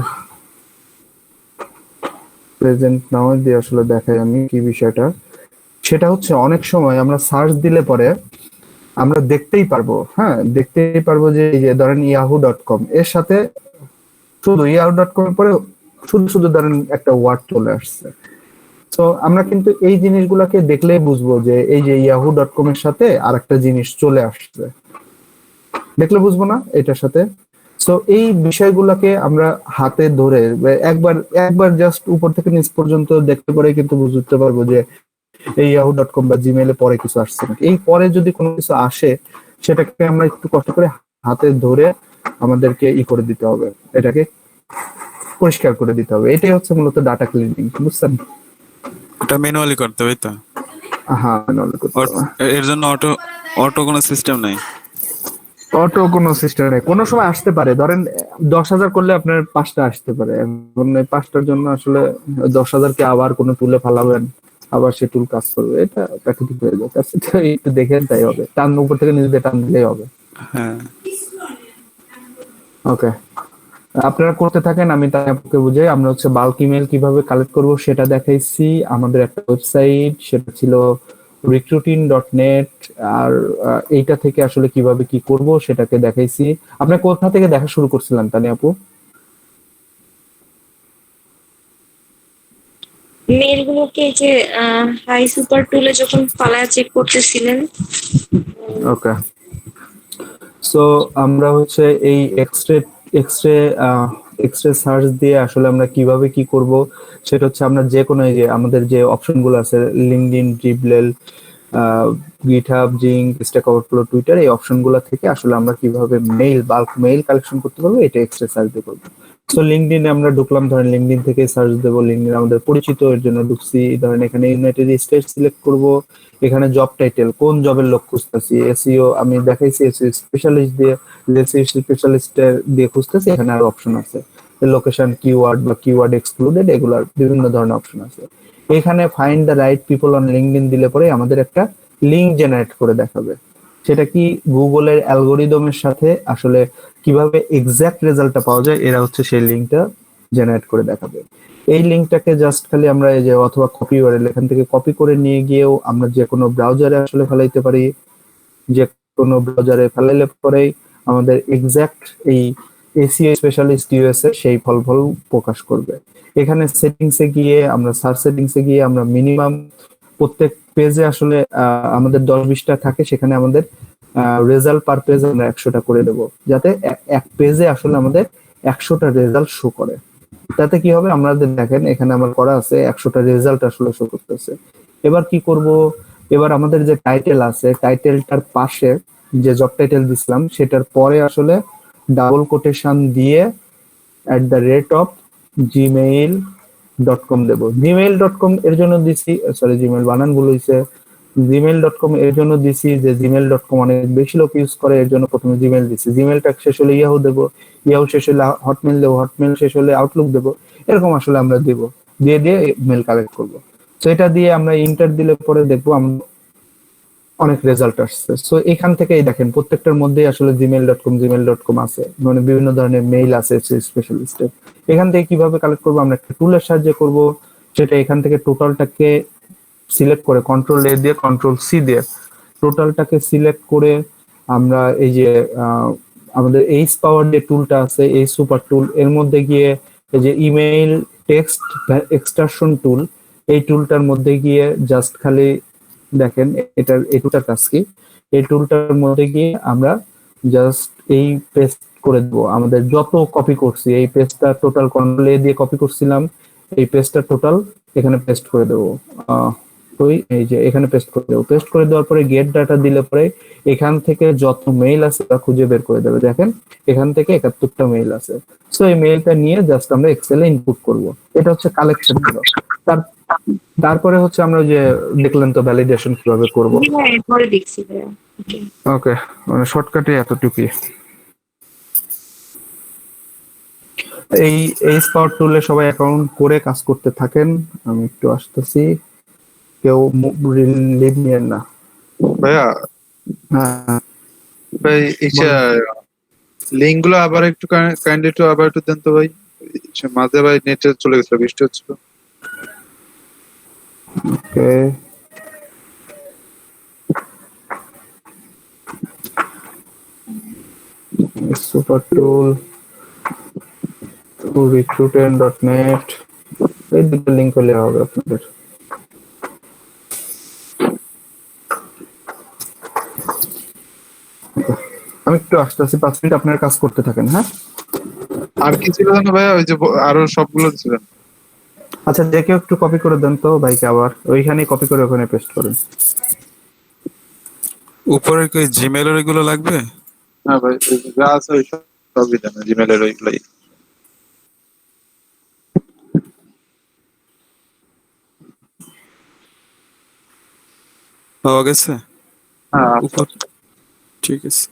প্রেজেন্ট নাও দিয়ে আসলে দেখাই আমি কি বিষয়টা। সেটা হচ্ছে অনেক সময় আমরা সার্চ দিলে পরে আমরা দেখতেই পারবো যে এই যে ধরেন yahoo.com এর সাথে শুধু yahoo.com এর পরে শুধু ধরেন একটা ওয়ার্ড চলে আসছে। তো আমরা কিন্তু এই জিনিসগুলোকে দেখলেই বুঝবো যে এই যে yahoo.com এর সাথে আরেকটা জিনিস চলে আসছে, দেখলে বুঝবো না এটার সাথে। তো এই বিষয়গুলোকে আমরা হাতে ধরে একবার জাস্ট উপর থেকে নিচ পর্যন্ত দেখতে পারে কিন্তু বুঝতে পারবো যে এই yahoo.com বা জিমেইলে পরে কিছু আসছে না। এই পরে যদি কোনো কিছু আসে সেটাকে আমরা একটু কষ্ট করে হাতে ধরে আমাদেরকে করে দিতে হবে, এটাকে পরিষ্কার করে দিতে হবে। এটাই হচ্ছে মূলত ডাটা ক্লিনিং, বুঝছেন?
ওটা ম্যানুয়ালি করতে হবে তো?
হ্যাঁ, manual করতে হবে।
এর জন্য অটো অটো কোনো সিস্টেম নাই?
অটো কোনো সিস্টেম নেই, কোনো সময় আসতে পারে। ধরেন 10,000 করলে আপনার 5টা আসতে পারে। এখন এই 5টার জন্য আসলে 10,000 কে আবার কোনো টুলে ফালাবেন, আবার সে টুল কাজ করবে, এটা প্রাকৃতিক হয়ে যায়। তার সাথে একটু দেখেন, তাই হবে। টান উপর থেকে নিজে দিয়ে টান দিলেই হবে।
হ্যাঁ।
ওকে, আপনারা করতে থাকেন, আমি তাই আপনাকে বুঝাই। আমরা হচ্ছে বাল্ক ইমেল কিভাবে কালেক্ট করব সেটা দেখাইছি। আমাদের একটা ওয়েবসাইট, সেটা ছিল recruiting.net, আর এইটা থেকে আসলে কিভাবে কি করব সেটাকে দেখাইছি। আপনি কোথা থেকে দেখা শুরু করছিলেন তানি আপু?
মেলগুলোকে এই যে হাই সুপার টুলে যখন ফালায়া চেক করতেছিলেন।
ওকে, সো আমরা হচ্ছে এই এক্সরে এক্সরে সার্চ দিয়ে আসলে আমরা কিভাবে কি করব সেটা হচ্ছে আমরা যে কোনো এই যে আমাদের যে অপশনগুলো আছে, LinkedIn, dribble, GitHub, Xing, stack overflow, Twitter, এই অপশনগুলো থেকে আসলে আমরা কিভাবে বাল্ক মেইল কালেকশন করতে পারবো, এটা এক্সরে সার্চ দিয়ে করবো। সো লিঙ্কডইনে আমরা ঢুকলাম, ধরেন লিঙ্কডইন থেকে সার্চ দেবো, লিঙ্কডইন আমাদের পরিচিত, এর জন্য ঢুকছি। ধরেন এখানে ইউনাইটেড স্টেটস সিলেক্ট করব, এখানে জব টাইটেল, কোন জবের লোক খুঁজতেছি, এসইও আমি দেখাইছি, এসইও স্পেশালিস্ট দিয়ে, এসইও স্পেশালিস্ট দিয়ে খুঁজতেছি। এখানে আরো অপশন আছে, লোকেশন, কিওয়ার্ড বা কিওয়ার্ড এক্সক্লুডেড, এগুলার বিভিন্ন ধরনের অপশন আছে। এখানে find the right people on LinkedIn দিলে পরে আমাদের একটা লিঙ্ক জেনারেট করে দেখাবে। সেটা কি গুগলের অ্যালগোরিদমের সাথে আসলে কিভাবে এক্সাক্ট রেজাল্টটা পাওয়া যায়, এরা হচ্ছে সেই লিঙ্কটা জেনারেট করে দেখাবে। এই লিঙ্কটাকে জাস্ট খালি আমরা এই যে অথবা কপি ইউআরএল এখান থেকে কপি করে নিয়ে গিয়েও আমরা যে কোনো ব্রাউজারে আসলে ফেলাইতে পারি। যে কোনো ব্রাউজারে ফেলাইলে পরেই আমাদের এক্সাক্ট এই এসইও স্পেশালিস্ট ইউএস এর সেই ফল প্রকাশ করবে। এখানে সেটিংসে গিয়ে আমরা সার্চ সেটিংসে গিয়ে আমরা মিনিমাম প্রত্যেক পেজে আসলে আমাদের 10-20টা থাকে, সেখানে আমাদের রেজাল্ট পার পেজ আমরা 100টা করে দেবো, যাতে এক পেজে আসলে আমাদের 100টা রেজাল্ট শো করে। তাতে কি হবে, আমাদের দেখেন এখানে আমার করা আছে 100টা রেজাল্ট আসলে শো করতেছে। এবার কি করব, এবার আমাদের যে টাইটেল আছে, টাইটেলটার পাশে যে জব টাইটেল দিছিলাম সেটার পরে আসলে ডাবল কোটেশন দিয়ে @gmail.com দেবো। gmail.com এর জন্য দিছি, সরি জিমেল বানান ভুল হয়েছে, gmail.com এর জন্য দিছি যে gmail.com অনেক বেশি লোক ইউজ করে, এর জন্য প্রথমে জিমেল দিছি। জিমেলটা শেষ হলে ইয়াহু দেবো, ইয়াহু শেষ হলে হটমেল দেবো, হটমেল শেষ হলে আউটলুক দেবো, এরকম আসলে আমরা দেবো, দিয়ে মেল কালেক্ট করবো। তো এটা দিয়ে আমরা ইন্টার দিলে পরে দেখবো আমরা অনেক রেজাল্ট আসছে। সো এখান থেকেই দেখেন প্রত্যেকটার মধ্যেই আসলে gmail.com আছে, মানে বিভিন্ন ধরনের মেইল আছে স্পেশালিস্টের। এখান থেকে কিভাবে কালেক্ট করবো, আমরা একটা টুলের সাহায্যে করব। সেটা এখান থেকে টোটালটাকে সিলেক্ট করে কন্ট্রোল এ দিয়ে কন্ট্রোল সি দিয়ে টোটালটাকে সিলেক্ট করে আমরা এই যে আমাদের এইচ পাওয়ার যে টুলটা আছে, এই সুপার টুল, এর মধ্যে গিয়ে এই যে ইমেইল টেক্সট এক্সট্রাকশন টুল, এই টুলটার মধ্যে গিয়ে জাস্ট খালি দেখেন এই টুলটার কাজ কি, এই টুলটার মধ্যে গিয়ে আমরা জাস্ট এই পেস্ট করে দেবো। আমাদের যত কপি করছি এই পেজটা টোটাল কন্ট্রোল এ দিয়ে কপি করছিলাম, এই পেজটা টোটাল এখানে পেস্ট করে দেবো। ওই এই যে এখানে পেস্ট করে দেবো। পেস্ট করে দেওয়ার পরে গেট ডাটা দিলে পরে এখান থেকে যত মেইল আছে তা খুঁজে বের করে দেবে। দেখেন এখান থেকে 71টা মেইল আছে। সো এই মেইলটা নিয়ে জাস্ট আমরা এক্সেলে ইনপুট করব। এটা হচ্ছে কালেকশন হলো। তারপরে হচ্ছে আমরা যে দেখলেন তো ভ্যালিডেশন কিভাবে করব।
হ্যাঁ, পরে দেখছি।
ওকে, মানে শর্টকাটে এতটুকুই। এই স্পাউট টুলে সবাই অ্যাকাউন্ট করে কাজ করতে থাকেন, আমি একটু আসতেছি, কেউ লিভ নিয়েন না।
ভাইয়া,
হ্যাঁ
ভাই লিঙ্ক গুলো আবার একটু কাইন্ডলি একটু আবার একটু দেন তো ভাই। মাঝে ভাই নেটে চলে গেছিল, বৃষ্টি হচ্ছিল।
ওকে, সুপার টুল recruiting.net, এই দুটো লিংক হলে হবে আপনাদের। আমি একটু আসতেছি, 5 মিনিট আপনার কাজ করতে থাকেন। হ্যাঁ,
আর কি ছিল জানো ভাইয়া, ওই যে আরো সবগুলো ছিলেন।
আচ্ছা, যে কেউ একটু কপি করে দেন তো ভাইকে, আবার ওইখানে কপি করে ওখানে পেস্ট করেন।
উপরে কি জিমেলের এগুলো লাগবে?
হ্যাঁ ভাই, যা আছে ওই সবই দেন, জিমেলের ওইগুলোই।
পাওয়া গেছে
হ্যাঁ
উপর? ঠিক আছে।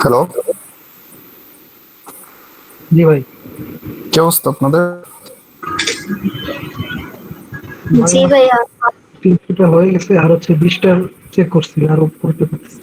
হ্যালো,
জি ভাই।
কি অবস্থা আপনাদের?
জি ভাইয়া।
300টা হয়ে গেছে, আর হচ্ছে 20টা চেক করছি, আরো করতে পারতেছি।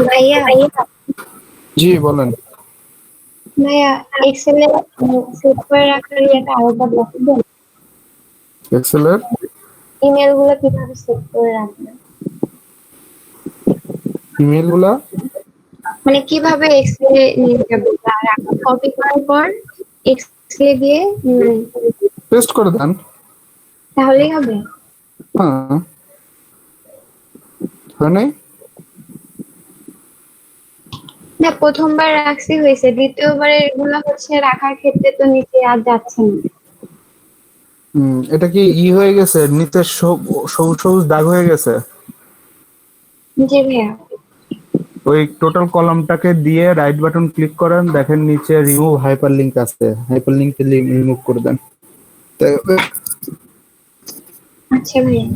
ভাইয়া
জি বলেন।
ভাইয়া এক্সেলে সেভ করে রাখার ইয়েটা আরেকবার বলে দেন।
এক্সেলের
ইমেল গুলো কিভাবে সেভ করে রাখবেন,
ইমেল গুলা
মানে কিভাবে এক্সেলে নিয়ে যাবো, কপি করার পর এক্সেলে দিয়ে
পেস্ট করে দেন।
তাহলেই হবে?
হ্যাঁ, হয় নাই?
না, প্রথমবার রাখছি হয়েছে, দ্বিতীয়বার এগুলো হচ্ছে রাখার ক্ষেত্রে তো নিচে আর যাচ্ছে না।
এটা কি হয়ে গেছে, নিচে সবুজ সবুজ দাগ হয়ে গেছে?
জি ভাইয়া।
ওই টোটাল কলামটাকে দিয়ে রাইট বাটন ক্লিক করেন, দেখেন নিচে রিমুভ হাইপারলিংক আছে, হাইপারলিংক রিমুভ করে দেন। তাই হবে।
আচ্ছা ভাইয়া।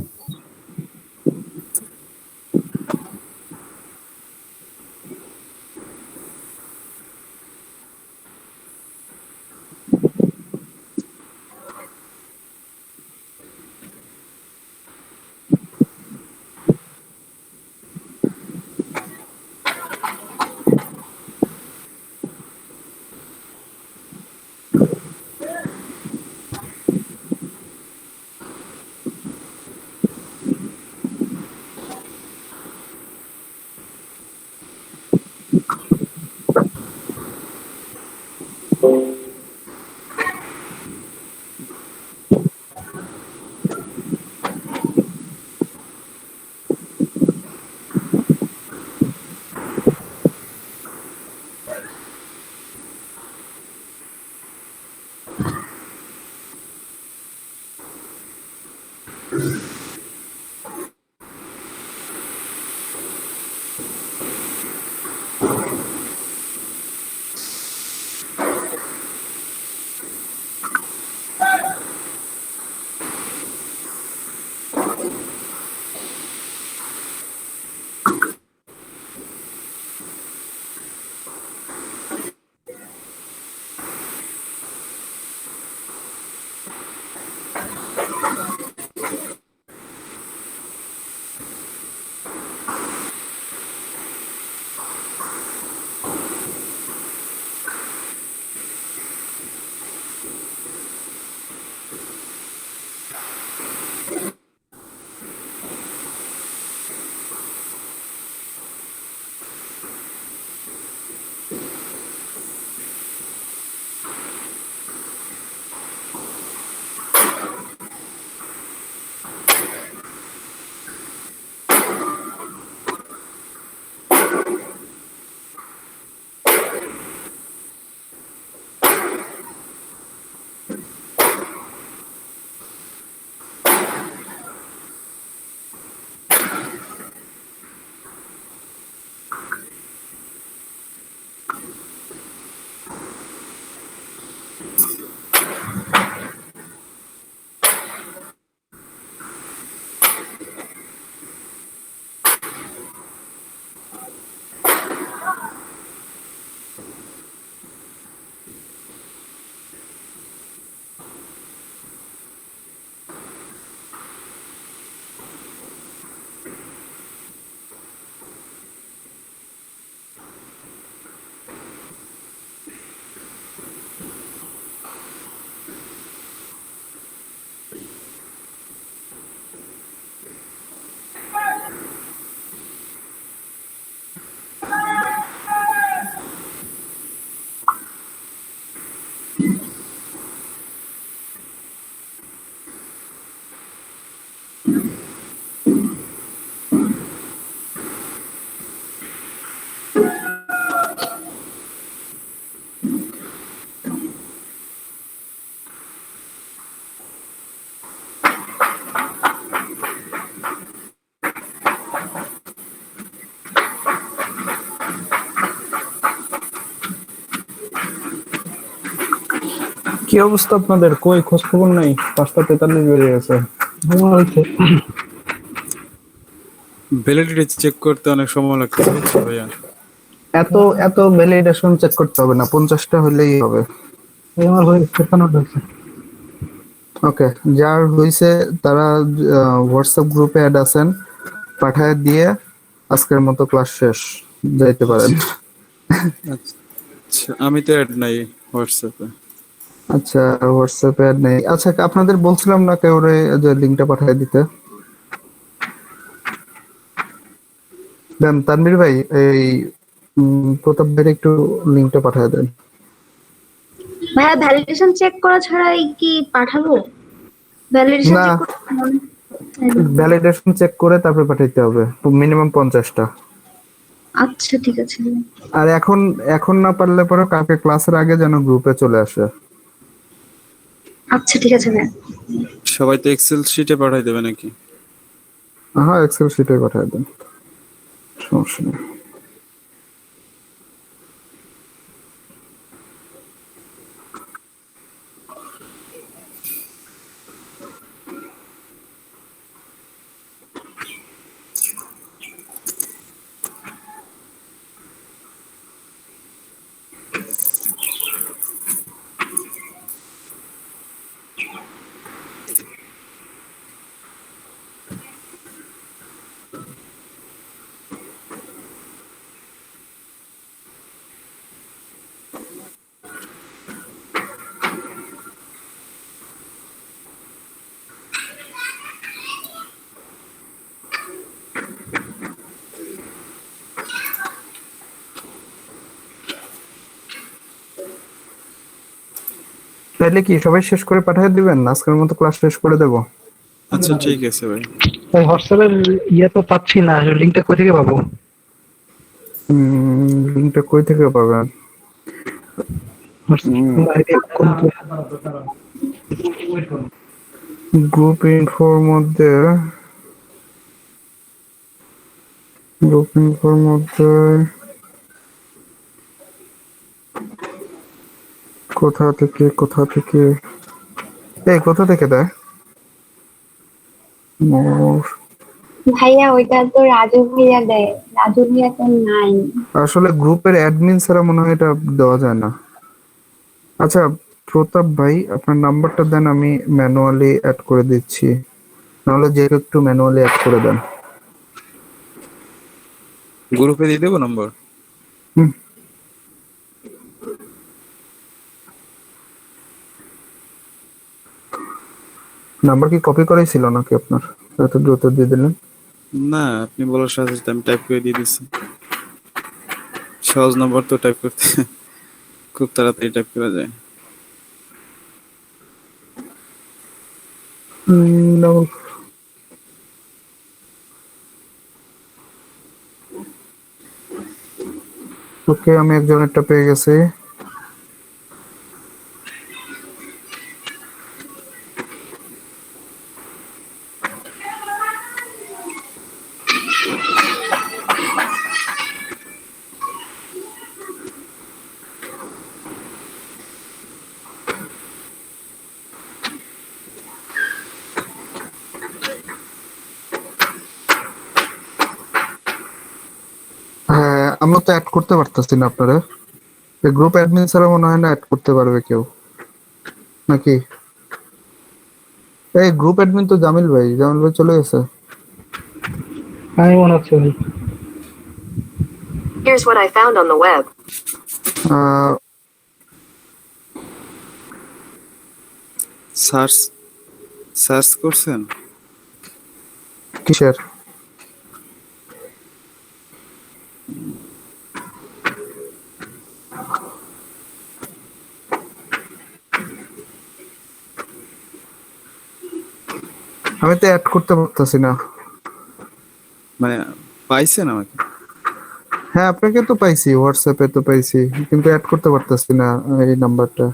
কি অবস্থা আপনাদের? কই খোঁজ খবর নাই? 5:43 বেজে গেছে।
আমার হচ্ছে
ভ্যালিডিটি চেক করতে অনেক সময় লাগতেছে বুঝছো ভাইয়া।
এত এত ভ্যালিডেশন চেক করতে হবে না, 50টা হলেই হবে।
আমার হয়েছে 53টা হচ্ছে।
ওকে, যার হইছে তারা হোয়াটসঅ্যাপ গ্রুপে অ্যাড আছেন, পাঠায় দিয়ে আজকের মতো ক্লাস শেষ, যাইতে পারেন।
আচ্ছা, আমি তো অ্যাড নাই হোয়াটসঅ্যাপে।
আচ্ছা, হোয়াটসঅ্যাপে অ্যাড নেই। আচ্ছা, আপনাদের বলছিলাম না কেউরে যে লিঙ্কটা পাঠিয়ে দিতে? দেন তানভীর ভাই, এই প্রতাপ ভাইয়ের একটু লিঙ্কটা পাঠিয়ে দেন।
ভাইয়া ভ্যালিডেশন চেক করা ছাড়াই কি পাঠাবো? ভ্যালিডেশন
না,
চেক করতে
ভ্যালিডেশন চেক করে তারপরে পাঠাইতে হবে, মিনিমাম 50টা।
আচ্ছা ঠিক আছে।
আর এখন এখন না পারলে পরে কালকে ক্লাসের আগে যেন গ্রুপে চলে আসে।
আচ্ছা ঠিক আছে ভাইয়া।
সবাই তো এক্সেল শিটে পাঠাই দেবে নাকি?
হ্যাঁ, এক্সেল শিটে পাঠিয়ে দেন, সমস্যা নেই। তাহলে কি সবাই শেষ করে পাঠিয়ে দিবেন? আজকের মতো ক্লাস শেষ করে দেব।
আচ্ছা ঠিক আছে ভাই।
তাই হোয়াটসঅ্যাপের ইয়ে তো পাচ্ছি না, লিঙ্কটা কোথা থেকে পাবো?
লিঙ্কটা কই থেকে পাবেন? গ্রুপ ইনফোর মধ্যে, কোথা থেকে এই কোথা থেকে দেয়?
ভাইয়া ওইটা তো রাজু ভাইয়া দেয়, রাজু ভাইয়া তো নাই।
আসলে গ্রুপের অ্যাডমিন ছাড়া মনে হয় এটা দেওয়া যায় না। আচ্ছা প্রতাপ ভাই, আপনার নাম্বারটা দেন, আমি ম্যানুয়ালি অ্যাড করে দিচ্ছি, নাহলে যে একটু ম্যানুয়ালি অ্যাড করে দেন।
গ্রুপে দিয়ে দেবো নম্বর?
হুম, নাম্বার কি কপি করাই ছিল নাকি আপনার? এত দ্রুত দিয়ে দিলেন।
না, আপনি বলার সাথে সাথে আমি টাইপ করে দিয়ে দিচ্ছি। সহজ নম্বর তো টাইপ করতে খুব তাড়াতাড়ি টাইপ করা যায়।
ওকে, আমি একজনেরটা পেয়ে গেছি। হ্যাঁ, আমরা তো অ্যাড করতে পারতেছি না আপনারা। গ্রুপ অ্যাডমিন ছাড়া মনে হয় না অ্যাড করতে পারবে কেউ, নাকি? এই গ্রুপ অ্যাডমিন তো জামিল ভাই চলে গেছে।
আমি মনে হচ্ছে ভাই।
Here's what I found on the web.
Search search করছেন?
কিসের? আমি তো অ্যাড করতে পারতেছি না।
মানে পাইছেন আমাকে?
হ্যাঁ, আপনাকে তো পাইছি, হোয়াটসঅ্যাপে তো পাইছি, কিন্তু অ্যাড করতে পারতেছি না এই নাম্বারটা।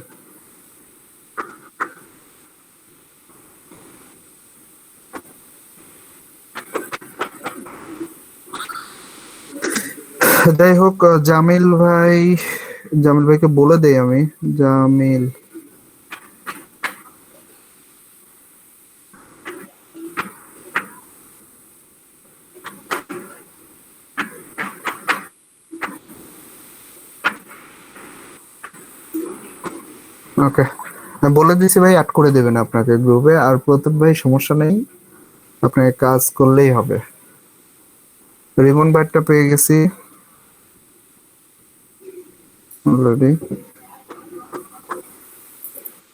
যাই হোক, জামিল ভাইকে বলে দেই আমি। জামিল ওকে, বলে দিছি ভাই, অ্যাড করে দেবেন আপনাকে গ্রুপে। আর প্রতীক ভাই সমস্যা নেই, আপনাকে কাজ করলেই হবে। রিমন ব্যাটটা পেয়ে গেছি অলরেডি।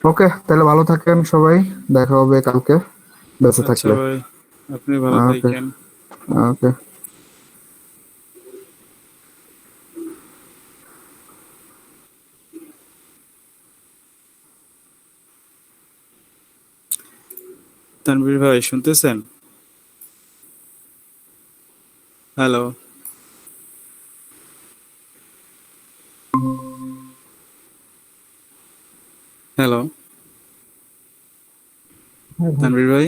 ওকে, তাহলে ভালো থাকেন সবাই, দেখা হবে কালকে বেঁচে
আচ্ছা
থাকলে।
ভাই, আপনি ভালো
ওকে,
থাকেন।
ওকে।
তানভীর ভাই শুনতেছেন? হ্যালো, হ্যালো
হ্যাঁ ভাই।
তানভীর ভাই।